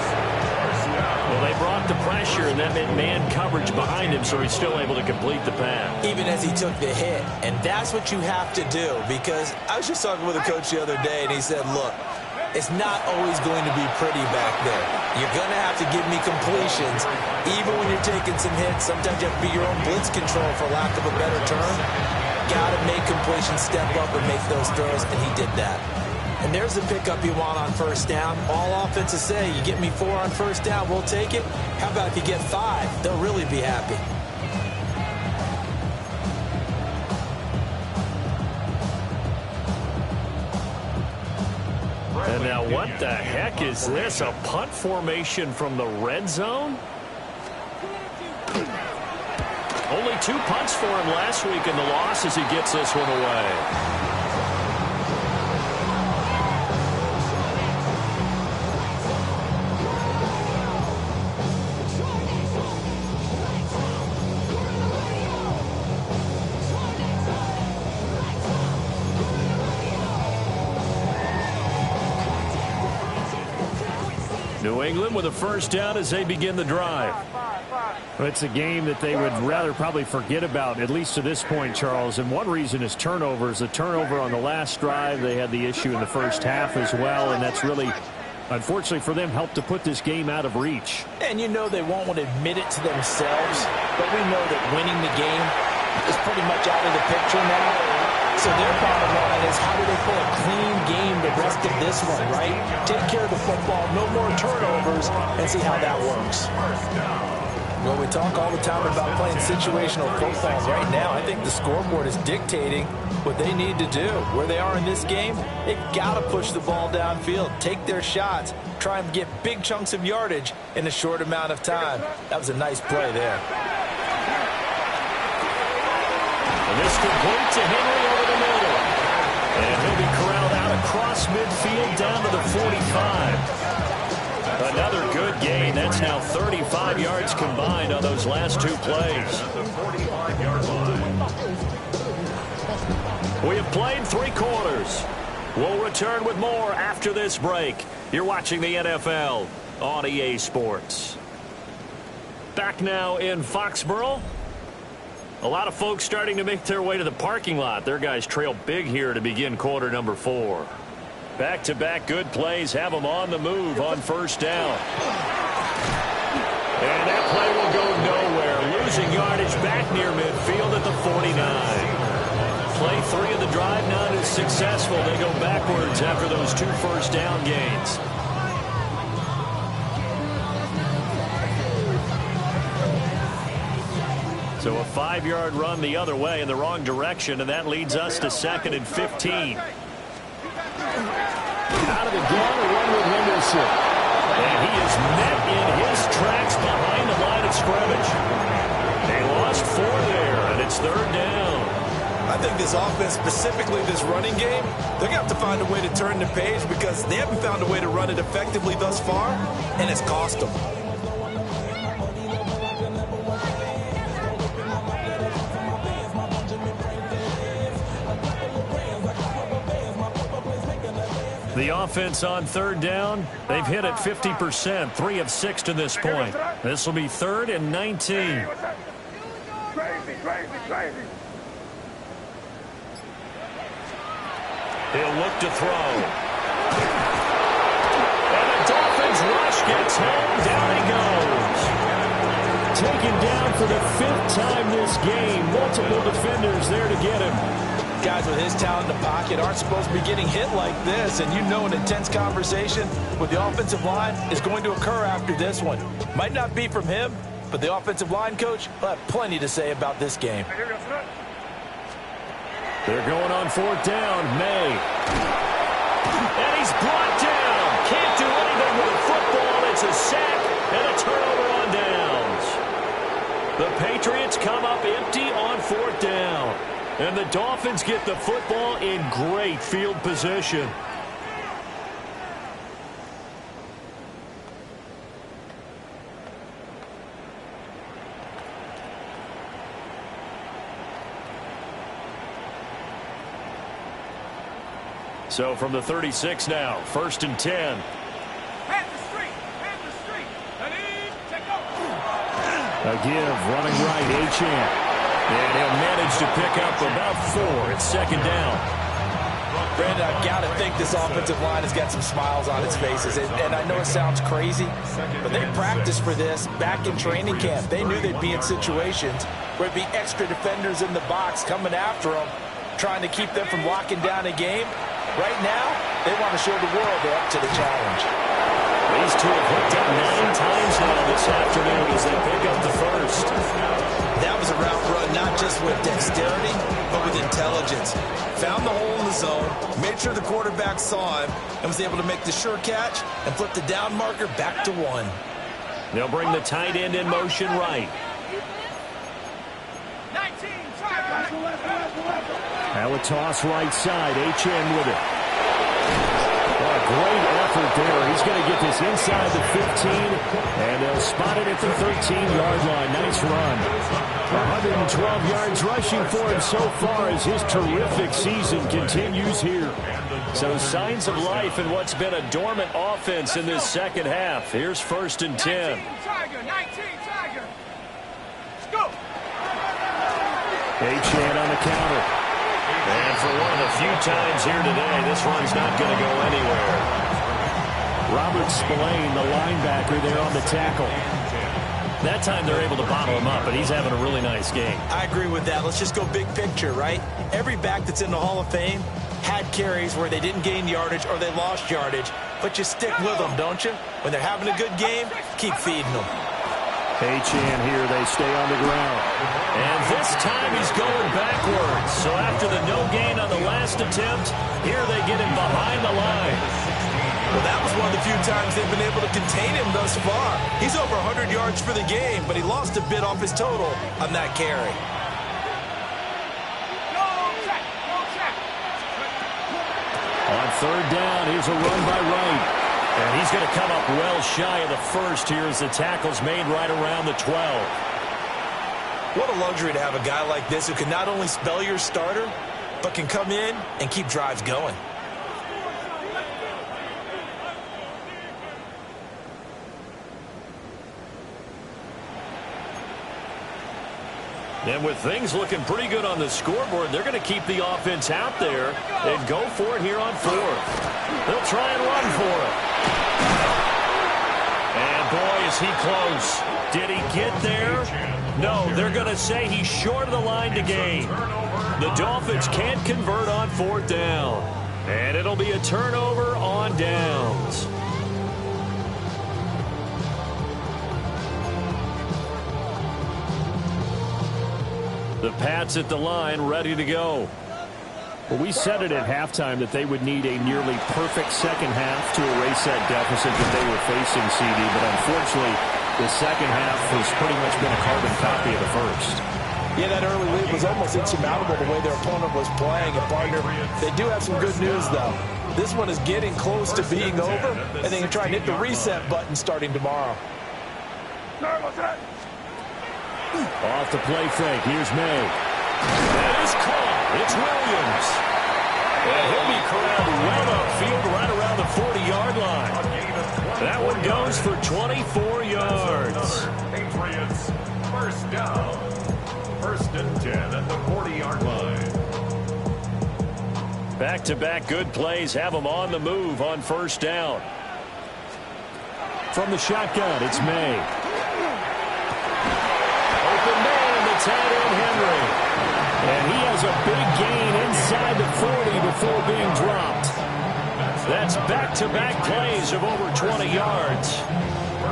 Well, they brought the pressure, and that meant man coverage behind him, so he's still able to complete the pass. Even as he took the hit. And that's what you have to do, because I was just talking with a coach the other day, and he said, look, it's not always going to be pretty back there. You're going to have to give me completions. Even when you're taking some hits, sometimes you have to be your own blitz control, for lack of a better term. got to make completion, step up and make those throws, and he did that. And there's the pickup you want on first down. All offenses say, you get me 4 on first down, we'll take it. How about if you get 5? They'll really be happy. And now what the heck is this? A punt formation from the red zone? Only 2 punts for him last week in the loss as he gets this one away. New England with a first down as they begin the drive. Well, it's a game that they would rather probably forget about, at least to this point, Charles. And one reason is turnovers. A turnover on the last drive. They had the issue in the first half as well, and that's really, unfortunately for them, helped to put this game out of reach. And you know they won't want to admit it to themselves, but we know that winning the game is pretty much out of the picture now. So their bottom line is, how do they play a clean game the rest of this one, right? Take care of the football, no more turnovers, and see how that works. Well, we talk all the time about playing situational football. Right now, I think the scoreboard is dictating what they need to do. Where they are in this game, they've got to push the ball downfield, take their shots, try and get big chunks of yardage in a short amount of time. That was a nice play there. And this complete to Henry over the middle. And he'll be corralled out across midfield down to the 45. Another good gain. That's now 35 yards combined on those last 2 plays. We have played 3 quarters. We'll return with more after this break. You're watching the NFL on EA Sports. Back now in Foxborough. A lot of folks starting to make their way to the parking lot. Their guys trail big here to begin quarter number 4. Back-to-back good plays have them on the move on first down. And that play will go nowhere. Losing yardage back near midfield at the 49. Play 3 of the drive not as successful. They go backwards after those 2 first down gains. So a 5-yard run the other way in the wrong direction, and that leads us to 2nd and 15. Out of the gun, a run with Henderson. And he is met in his tracks behind the line of scrimmage. They lost 4 there, and it's 3rd down. I think this offense, specifically this running game, they're going to have to find a way to turn the page because they haven't found a way to run it effectively thus far, and it's cost them. The offense on 3rd down, they've hit it 50%, 3 of 6 to this point. This will be 3rd and 19. He'll look to throw. And the Dolphins rush gets home. Down he goes. Taken down for the 5th time this game. Multiple defenders there to get him. Guys with his talent in the pocket aren't supposed to be getting hit like this, and you know an intense conversation with the offensive line is going to occur after this one. Might not be from him, but the offensive line coach will have plenty to say about this game. They're going on 4th down. May. And he's brought down. Can't do anything with the football. It's a sack and a turnover on downs. The Patriots come up empty on 4th down. And the Dolphins get the football in great field position. So from the 36 now, 1st and 10. A give, running right, Achane. And he'll manage to pick up about 4 at 2nd down. Brandon, I've got to think this offensive line has got some smiles on its faces. And I know it sounds crazy, but they practiced for this back in training camp. They knew they'd be in situations where it'd be extra defenders in the box coming after them, trying to keep them from locking down a game. Right now, they want to show the world they're up to the challenge. These two have hooked up 9 times now this afternoon as they pick up the first. That was a route run not just with dexterity, but with intelligence. Found the hole in the zone, made sure the quarterback saw him, and was able to make the sure catch and flip the down marker back to 1. They'll bring the tight end in motion right. 19, Tiger. Now a toss right side. HN with it. What a great effort there. He's going to get this inside the 15, and they'll spot it at the 13-yard line. Nice run. 112 yards rushing for him so far as his terrific season continues here. So signs of life in what's been a dormant offense in this second half. Here's 1st and 10. 19, Tiger. 19, Tiger. Let's go. HN on the counter. And for one of the few times here today, this run's not going to go anywhere. Robert Spillane, the linebacker, there on the tackle. That time they're able to bottle him up, but he's having a really nice game. I agree with that. Let's just go big picture, right? Every back that's in the Hall of Fame had carries where they didn't gain yardage or they lost yardage, but you stick with them, don't you? When they're having a good game, keep feeding them. HN here, they stay on the ground. And this time he's going backwards. So after the no gain on the last attempt, here they get him behind the line. Well, that was one of the few times they've been able to contain him thus far. He's over 100 yards for the game, but he lost a bit off his total on that carry. On 3rd down, here's a run by Wright. And he's going to come up well shy of the first here as the tackle's made right around the 12. What a luxury to have a guy like this who can not only spell your starter, but can come in and keep drives going. And with things looking pretty good on the scoreboard, they're going to keep the offense out there and go for it here on 4th. They'll try and run for it. And boy, is he close. Did he get there? No, they're going to say he's short of the line to gain. The Dolphins can't convert on 4th down. And it'll be a turnover on downs. The Pats at the line, ready to go. Well, we said it at halftime that they would need a nearly perfect second half to erase that deficit that they were facing, CD. But unfortunately, the second half has pretty much been a carbon copy of the first. Yeah, that early lead was almost insurmountable the way their opponent was playing. And, partner, they do have some good news, though. This one is getting close to being over, and they can try and hit the reset button starting tomorrow. Off the play fake. Here's May. That is caught. It's Williams. And he'll be corralled well upfield right around the 40-yard line. That one goes for 24 yards. Patriots, 1st down. 1st and 10 at the 40-yard line. Back-to-back good plays have them on the move on 1st down. From the shotgun, it's May. Tight end Henry. And he has a big gain inside the 40 before being dropped. That's back-to-back plays of over 20 yards.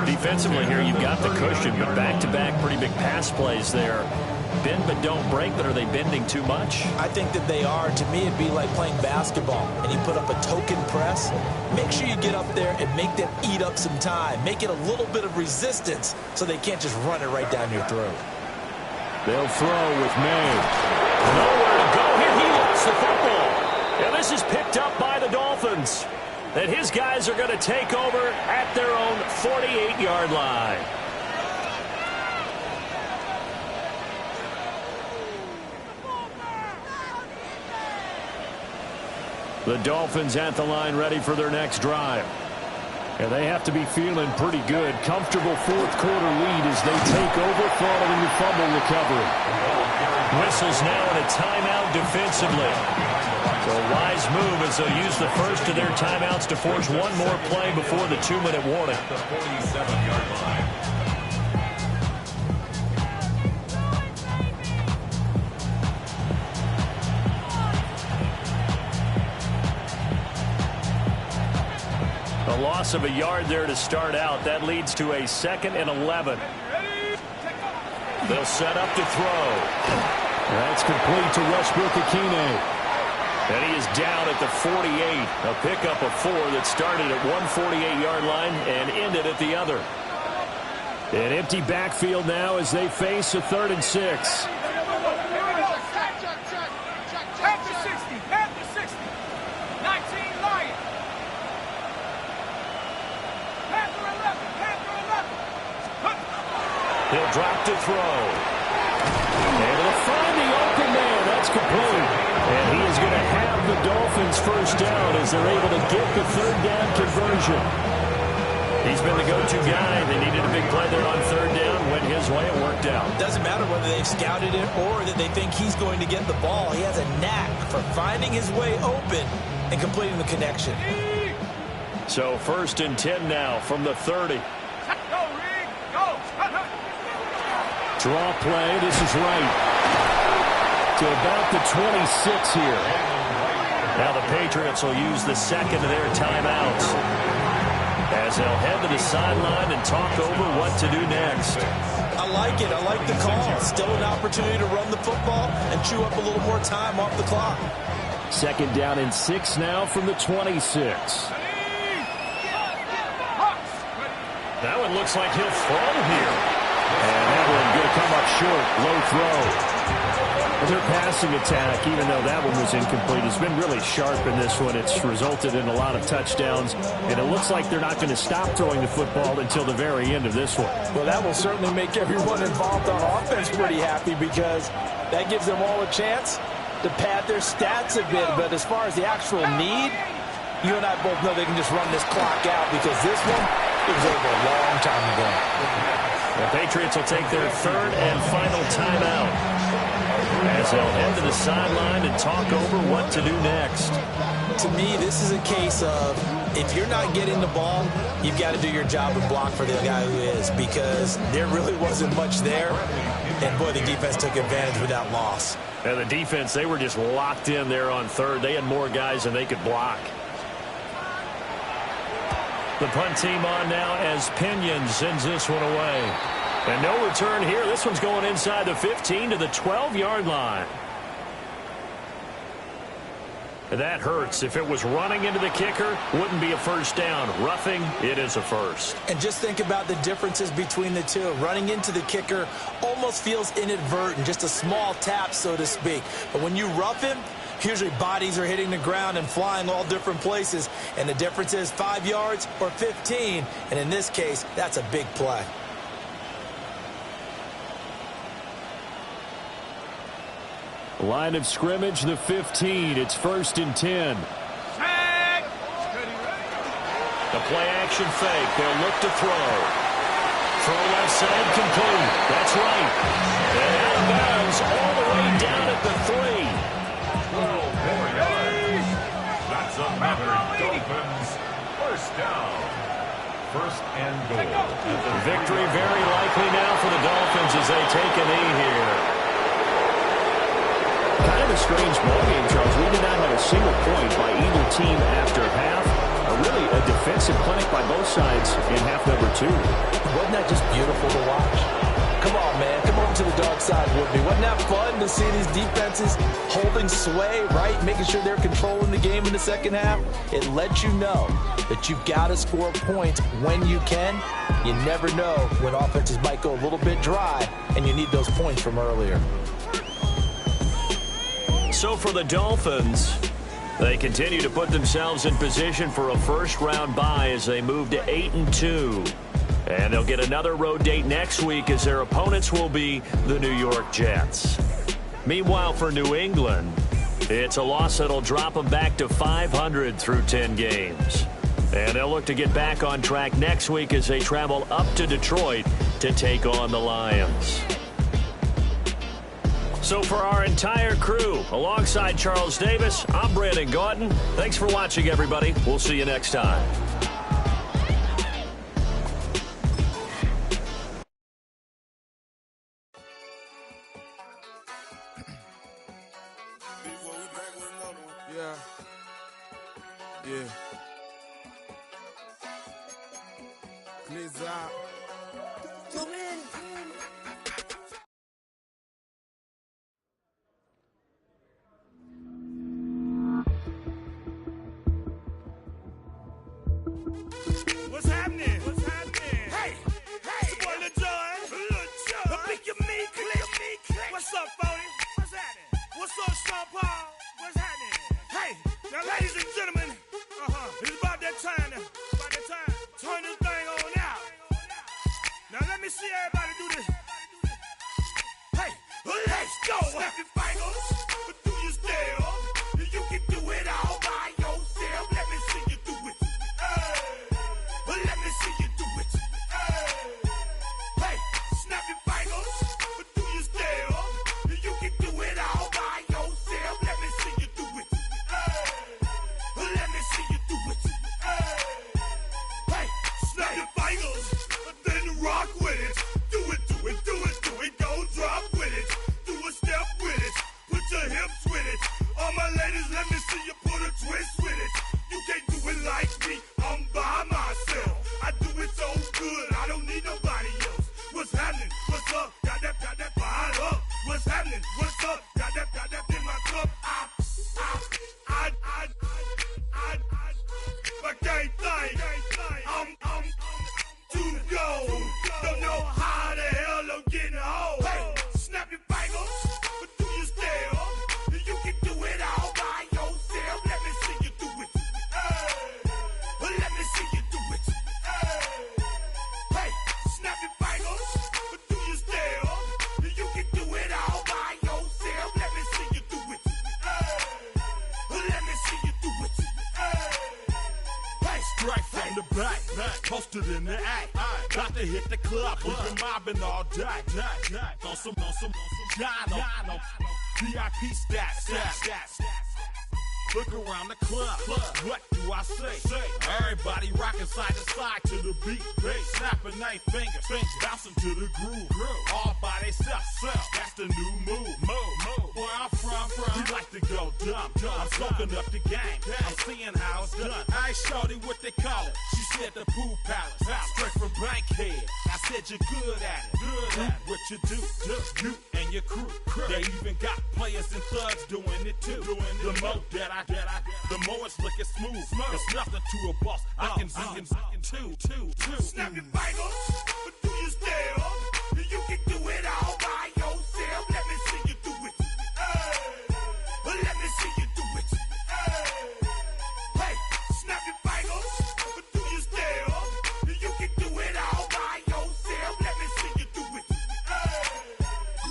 Defensively here, you've got the cushion, but back-to-back pretty big pass plays there. Bend but don't break, but are they bending too much? I think that they are. To me, it'd be like playing basketball, and you put up a token press. Make sure you get up there and make them eat up some time. Make it a little bit of resistance so they can't just run it right down your throat. They'll throw with May. Nowhere to go here. He lost the football. And this is picked up by the Dolphins. And his guys are going to take over at their own 48-yard line. The Dolphins at the line ready for their next drive. And they have to be feeling pretty good. Comfortable fourth quarter lead as they take over following the fumble recovery. Whistles now in a timeout defensively. So a wise move as they'll use the first of their timeouts to force one more play before the 2-minute warning. The 47-yard line. A loss of a yard there to start out. That leads to a 2nd and 11. They'll set up to throw. That's complete to Westbrook-Ikhine. And he is down at the 48. A pickup of 4 that started at one 48-yard line and ended at the other. An empty backfield now as they face a 3rd and 6. He'll drop to throw. Able to find the open man. That's complete. And he is going to have the Dolphins first down as they're able to get the 3rd down conversion. He's been the go-to guy. They needed a big play there on 3rd down. Went his way. It worked out. Doesn't matter whether they've scouted it or that they think he's going to get the ball. He has a knack for finding his way open and completing the connection. So 1st and 10 now from the 30. Draw play. This is right to about the 26 here. Now the Patriots will use the 2nd of their timeouts as they'll head to the sideline and talk over what to do next. I like it. I like the call. Still an opportunity to run the football and chew up a little more time off the clock. 2nd down and 6 now from the 26. That one looks like he'll throw here. And that one going to come up short. Low throw. Their passing attack, even though that one was incomplete, has been really sharp in this one. It's resulted in a lot of touchdowns. And it looks like they're not going to stop throwing the football until the very end of this one. Well, that will certainly make everyone involved on offense pretty happy because that gives them all a chance to pad their stats a bit. But as far as the actual need, you and I both know they can just run this clock out because this one, it was over a long time ago. The Patriots will take their 3rd and final timeout as they'll head to the sideline and talk over what to do next. To me, this is a case of if you're not getting the ball, you've got to do your job and block for the guy who is because there really wasn't much there. And, boy, the defense took advantage with that loss. And the defense, they were just locked in there on 3rd. They had more guys than they could block. The punt team on now as Pinion sends this one away. And no return here. This one's going inside the 15 to the 12-yard line. And that hurts. If it was running into the kicker, wouldn't be a first down. Roughing, it is a first. And just think about the differences between the two. Running into the kicker almost feels inadvertent, just a small tap, so to speak. But when you rough him, usually bodies are hitting the ground and flying all different places. And the difference is 5 yards or 15. And in this case, that's a big play. Line of scrimmage, the 15. It's 1st and 10. The play action fake. They'll look to throw. Throw left side complete. That's right. And out of bounds all the way down at the 3. That's another Dolphins first down. 1st and goal. Victory very likely now for the Dolphins as they take a knee here. Kind of a strange ballgame, Charles. We did not have a single point by either team after half. Really a defensive clinic by both sides in half number 2. Wasn't that just beautiful to watch? Come on, man. Come over to the dog side with me. Wasn't that fun to see these defenses holding sway, right? Making sure they're controlling the game in the second half. It lets you know that you've got to score points when you can. You never know when offenses might go a little bit dry, and you need those points from earlier. So for the Dolphins, they continue to put themselves in position for a first-round bye as they move to 8-2. And they'll get another road date next week as their opponents will be the New York Jets. Meanwhile, for New England, it's a loss that'll drop them back to 500 through 10 games. And they'll look to get back on track next week as they travel up to Detroit to take on the Lions. So for our entire crew, alongside Charles Davis, I'm Brandon Gaudin. Thanks for watching, everybody. We'll see you next time. Yeah. Clears out. What's happening? What's happening? Hey, it's your boy Lil Jon. Click your me, click. What's up, Phony? What's happening? What's up, Sean Paul? What's happening? Hey, now ladies and gentlemen, it's about that time. Turn this thing on out. Now let me see everybody do this. Hey, let's go. Snap your fingers, but do you still? You can do it all by yourself. Let me see you do it. Let me see you do it. Hey, snap your fingers, but do you still? You can do it all by yourself. Let me see you do it. Let me see you do it. Hey, snap your fingers, but then rock with it. Do it. Go drop with it. Do a step with it. Put your hips with it. All my ladies, let me see you put a twist with it. You can't do it like me. I'm by myself. I do it so good. I don't need nobody else. What's happening? What's up? Got that fired up. What's happening? What's up? Got that in my cup. I can't think. I'm too go. Don't know how the hell I'm getting home. Hey, snap your fingers, but do you still? You can do it all by yourself. Let me see you do it. Let me see you do it. Hey, snap your fingers, but do you still? You can do it all by yourself. Let me see you do it. Let me see you do it. Hey, straight from the back, posted in the act. Got to hit the club, we've been mobbing all day. On some Jono, VIP stats. Look around the club. What do I say? Everybody rocking side to side to the beat. Snapping their fingers, bouncing to the groove. All by themselves. That's the new move. Where I'm from, we like to go dumb. I'm soaking up the game. I'm seeing how it's done. I ain't shorty what they call it. She said the pool palace. Straight from Bankhead. I said you're good at it. Do what you do. You and your crew. They even got players and thugs doing it too. The more the more it's looking smooth. It's nothing to a boss. I can two. Snap your fingers, but do you still? You can do it all by yourself. Let me see you do it. Let me see you do it. Hey, snap your fingers, but do you still? You can do it all by yourself. Let me see you do it.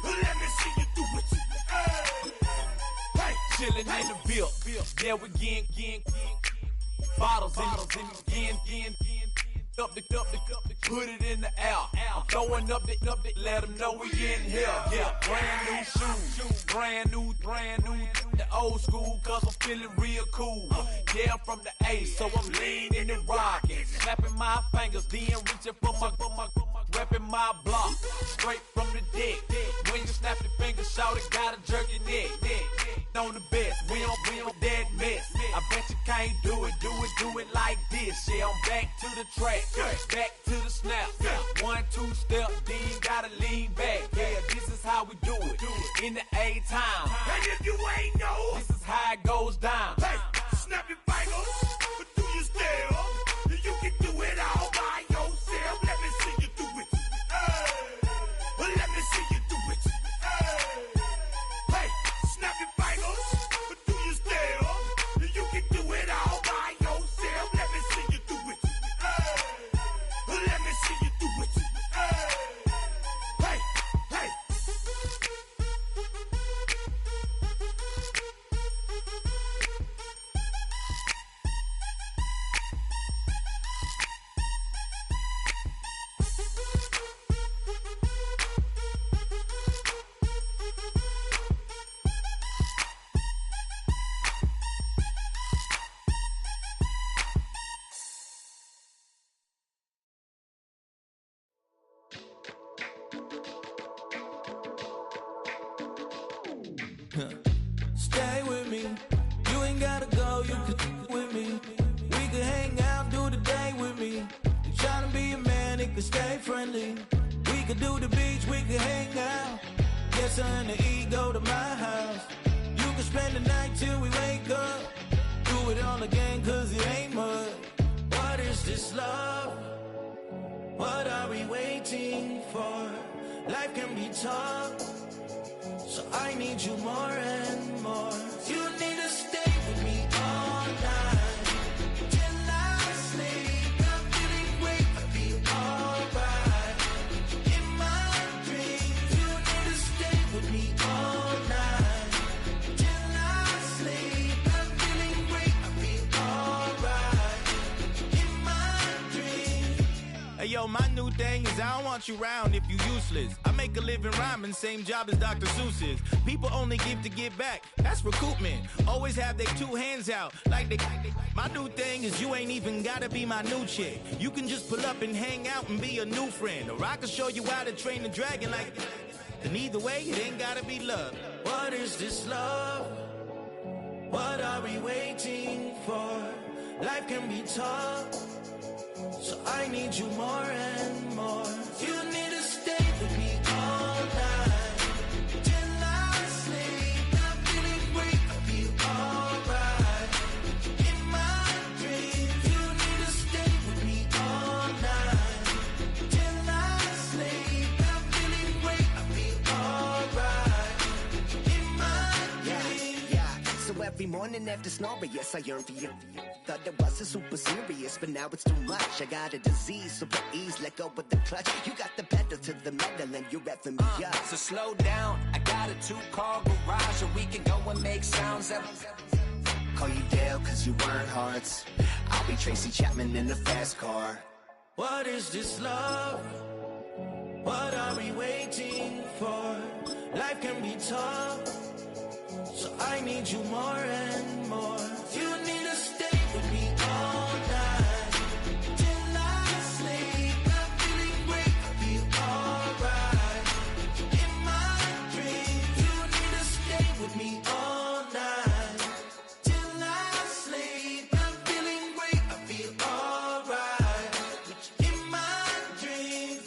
Let me see you do it. Hey, chillin' in the bill. Yeah, we getting bottles in up the put it in the air. I'm throwing up the let them know we in here. Yeah, brand new shoes, brand new, the old school, cause I'm feeling real cool. Yeah, I'm from the A, so I'm leaning and rocking, snapping my fingers, then reaching for my repping my block, straight from the deck. When you snap your fingers, shout it, gotta jerk your neck. On the best, we don't dead mess. I bet you can't do it like this. Yeah, I'm back to the track, back to the snap. 1, 2 step, then gotta lean back. Yeah, this is how we do it in the A time. And if you ain't know, this is how it goes down. Hey, snap your fingers, but do you still? You can do it all by yourself. Let me see you do it. Let me see you do it. Hey, snap your fingers, but do you still? You can do it all by yourself. Let me see you do it. Let me see you do it. Hey. Stay with me. You ain't gotta go, you can with me. We can hang out, do the day with me. You tryna be a man, it can stay friendly. We could do the beach, we could hang out. Get something to eat, go to my house. You can spend the night till we wake up. Do it all again, cause it ain't much. What is this love? What are we waiting for? Life can be tough, so I need you more and more. You need to stay with me all night till I sleep. I'm feeling great, I'll be alright. In my dreams, you need to stay with me all night till I sleep. I'm feeling great, I'll be alright. In my dreams. Hey yo, my new thing is I don't want you around if you useless. I make a living rhyming, same job as Dr. Seuss's. People only give to get back, that's recoupment. Always have their two hands out, like they. My new thing is you ain't even gotta be my new chick. You can just pull up and hang out and be a new friend. Or I can show you how to train the dragon like. And either way, it ain't gotta be love. What is this love? What are we waiting for? Life can be tough, so I need you more and more. You need to stay with me all night till I sleep. I'm feeling great, I'll be alright. In my dreams, you need to stay with me all night till I sleep. I'm feeling great, I'll be alright. In my dreams. Yeah. So every morning after snoring, yes, I yearn for you. Thought it wasn't super serious, but now it's too much. I got a disease, so please let go of the clutch. You got the pedal to the metal and you're revving me up. So slow down, I got a 2-car garage, and we can go and make sounds up. Call you Dale, cause you weren't hearts. I'll be Tracy Chapman in a fast car. What is this love? What are we waiting for? Life can be tough, so I need you more and more. You need to stay with me all night till I sleep. I'm feeling great, I'll be alright. In my dreams, you need to stay with me all night till I sleep. I'm feeling great, I'll be alright. In my dreams.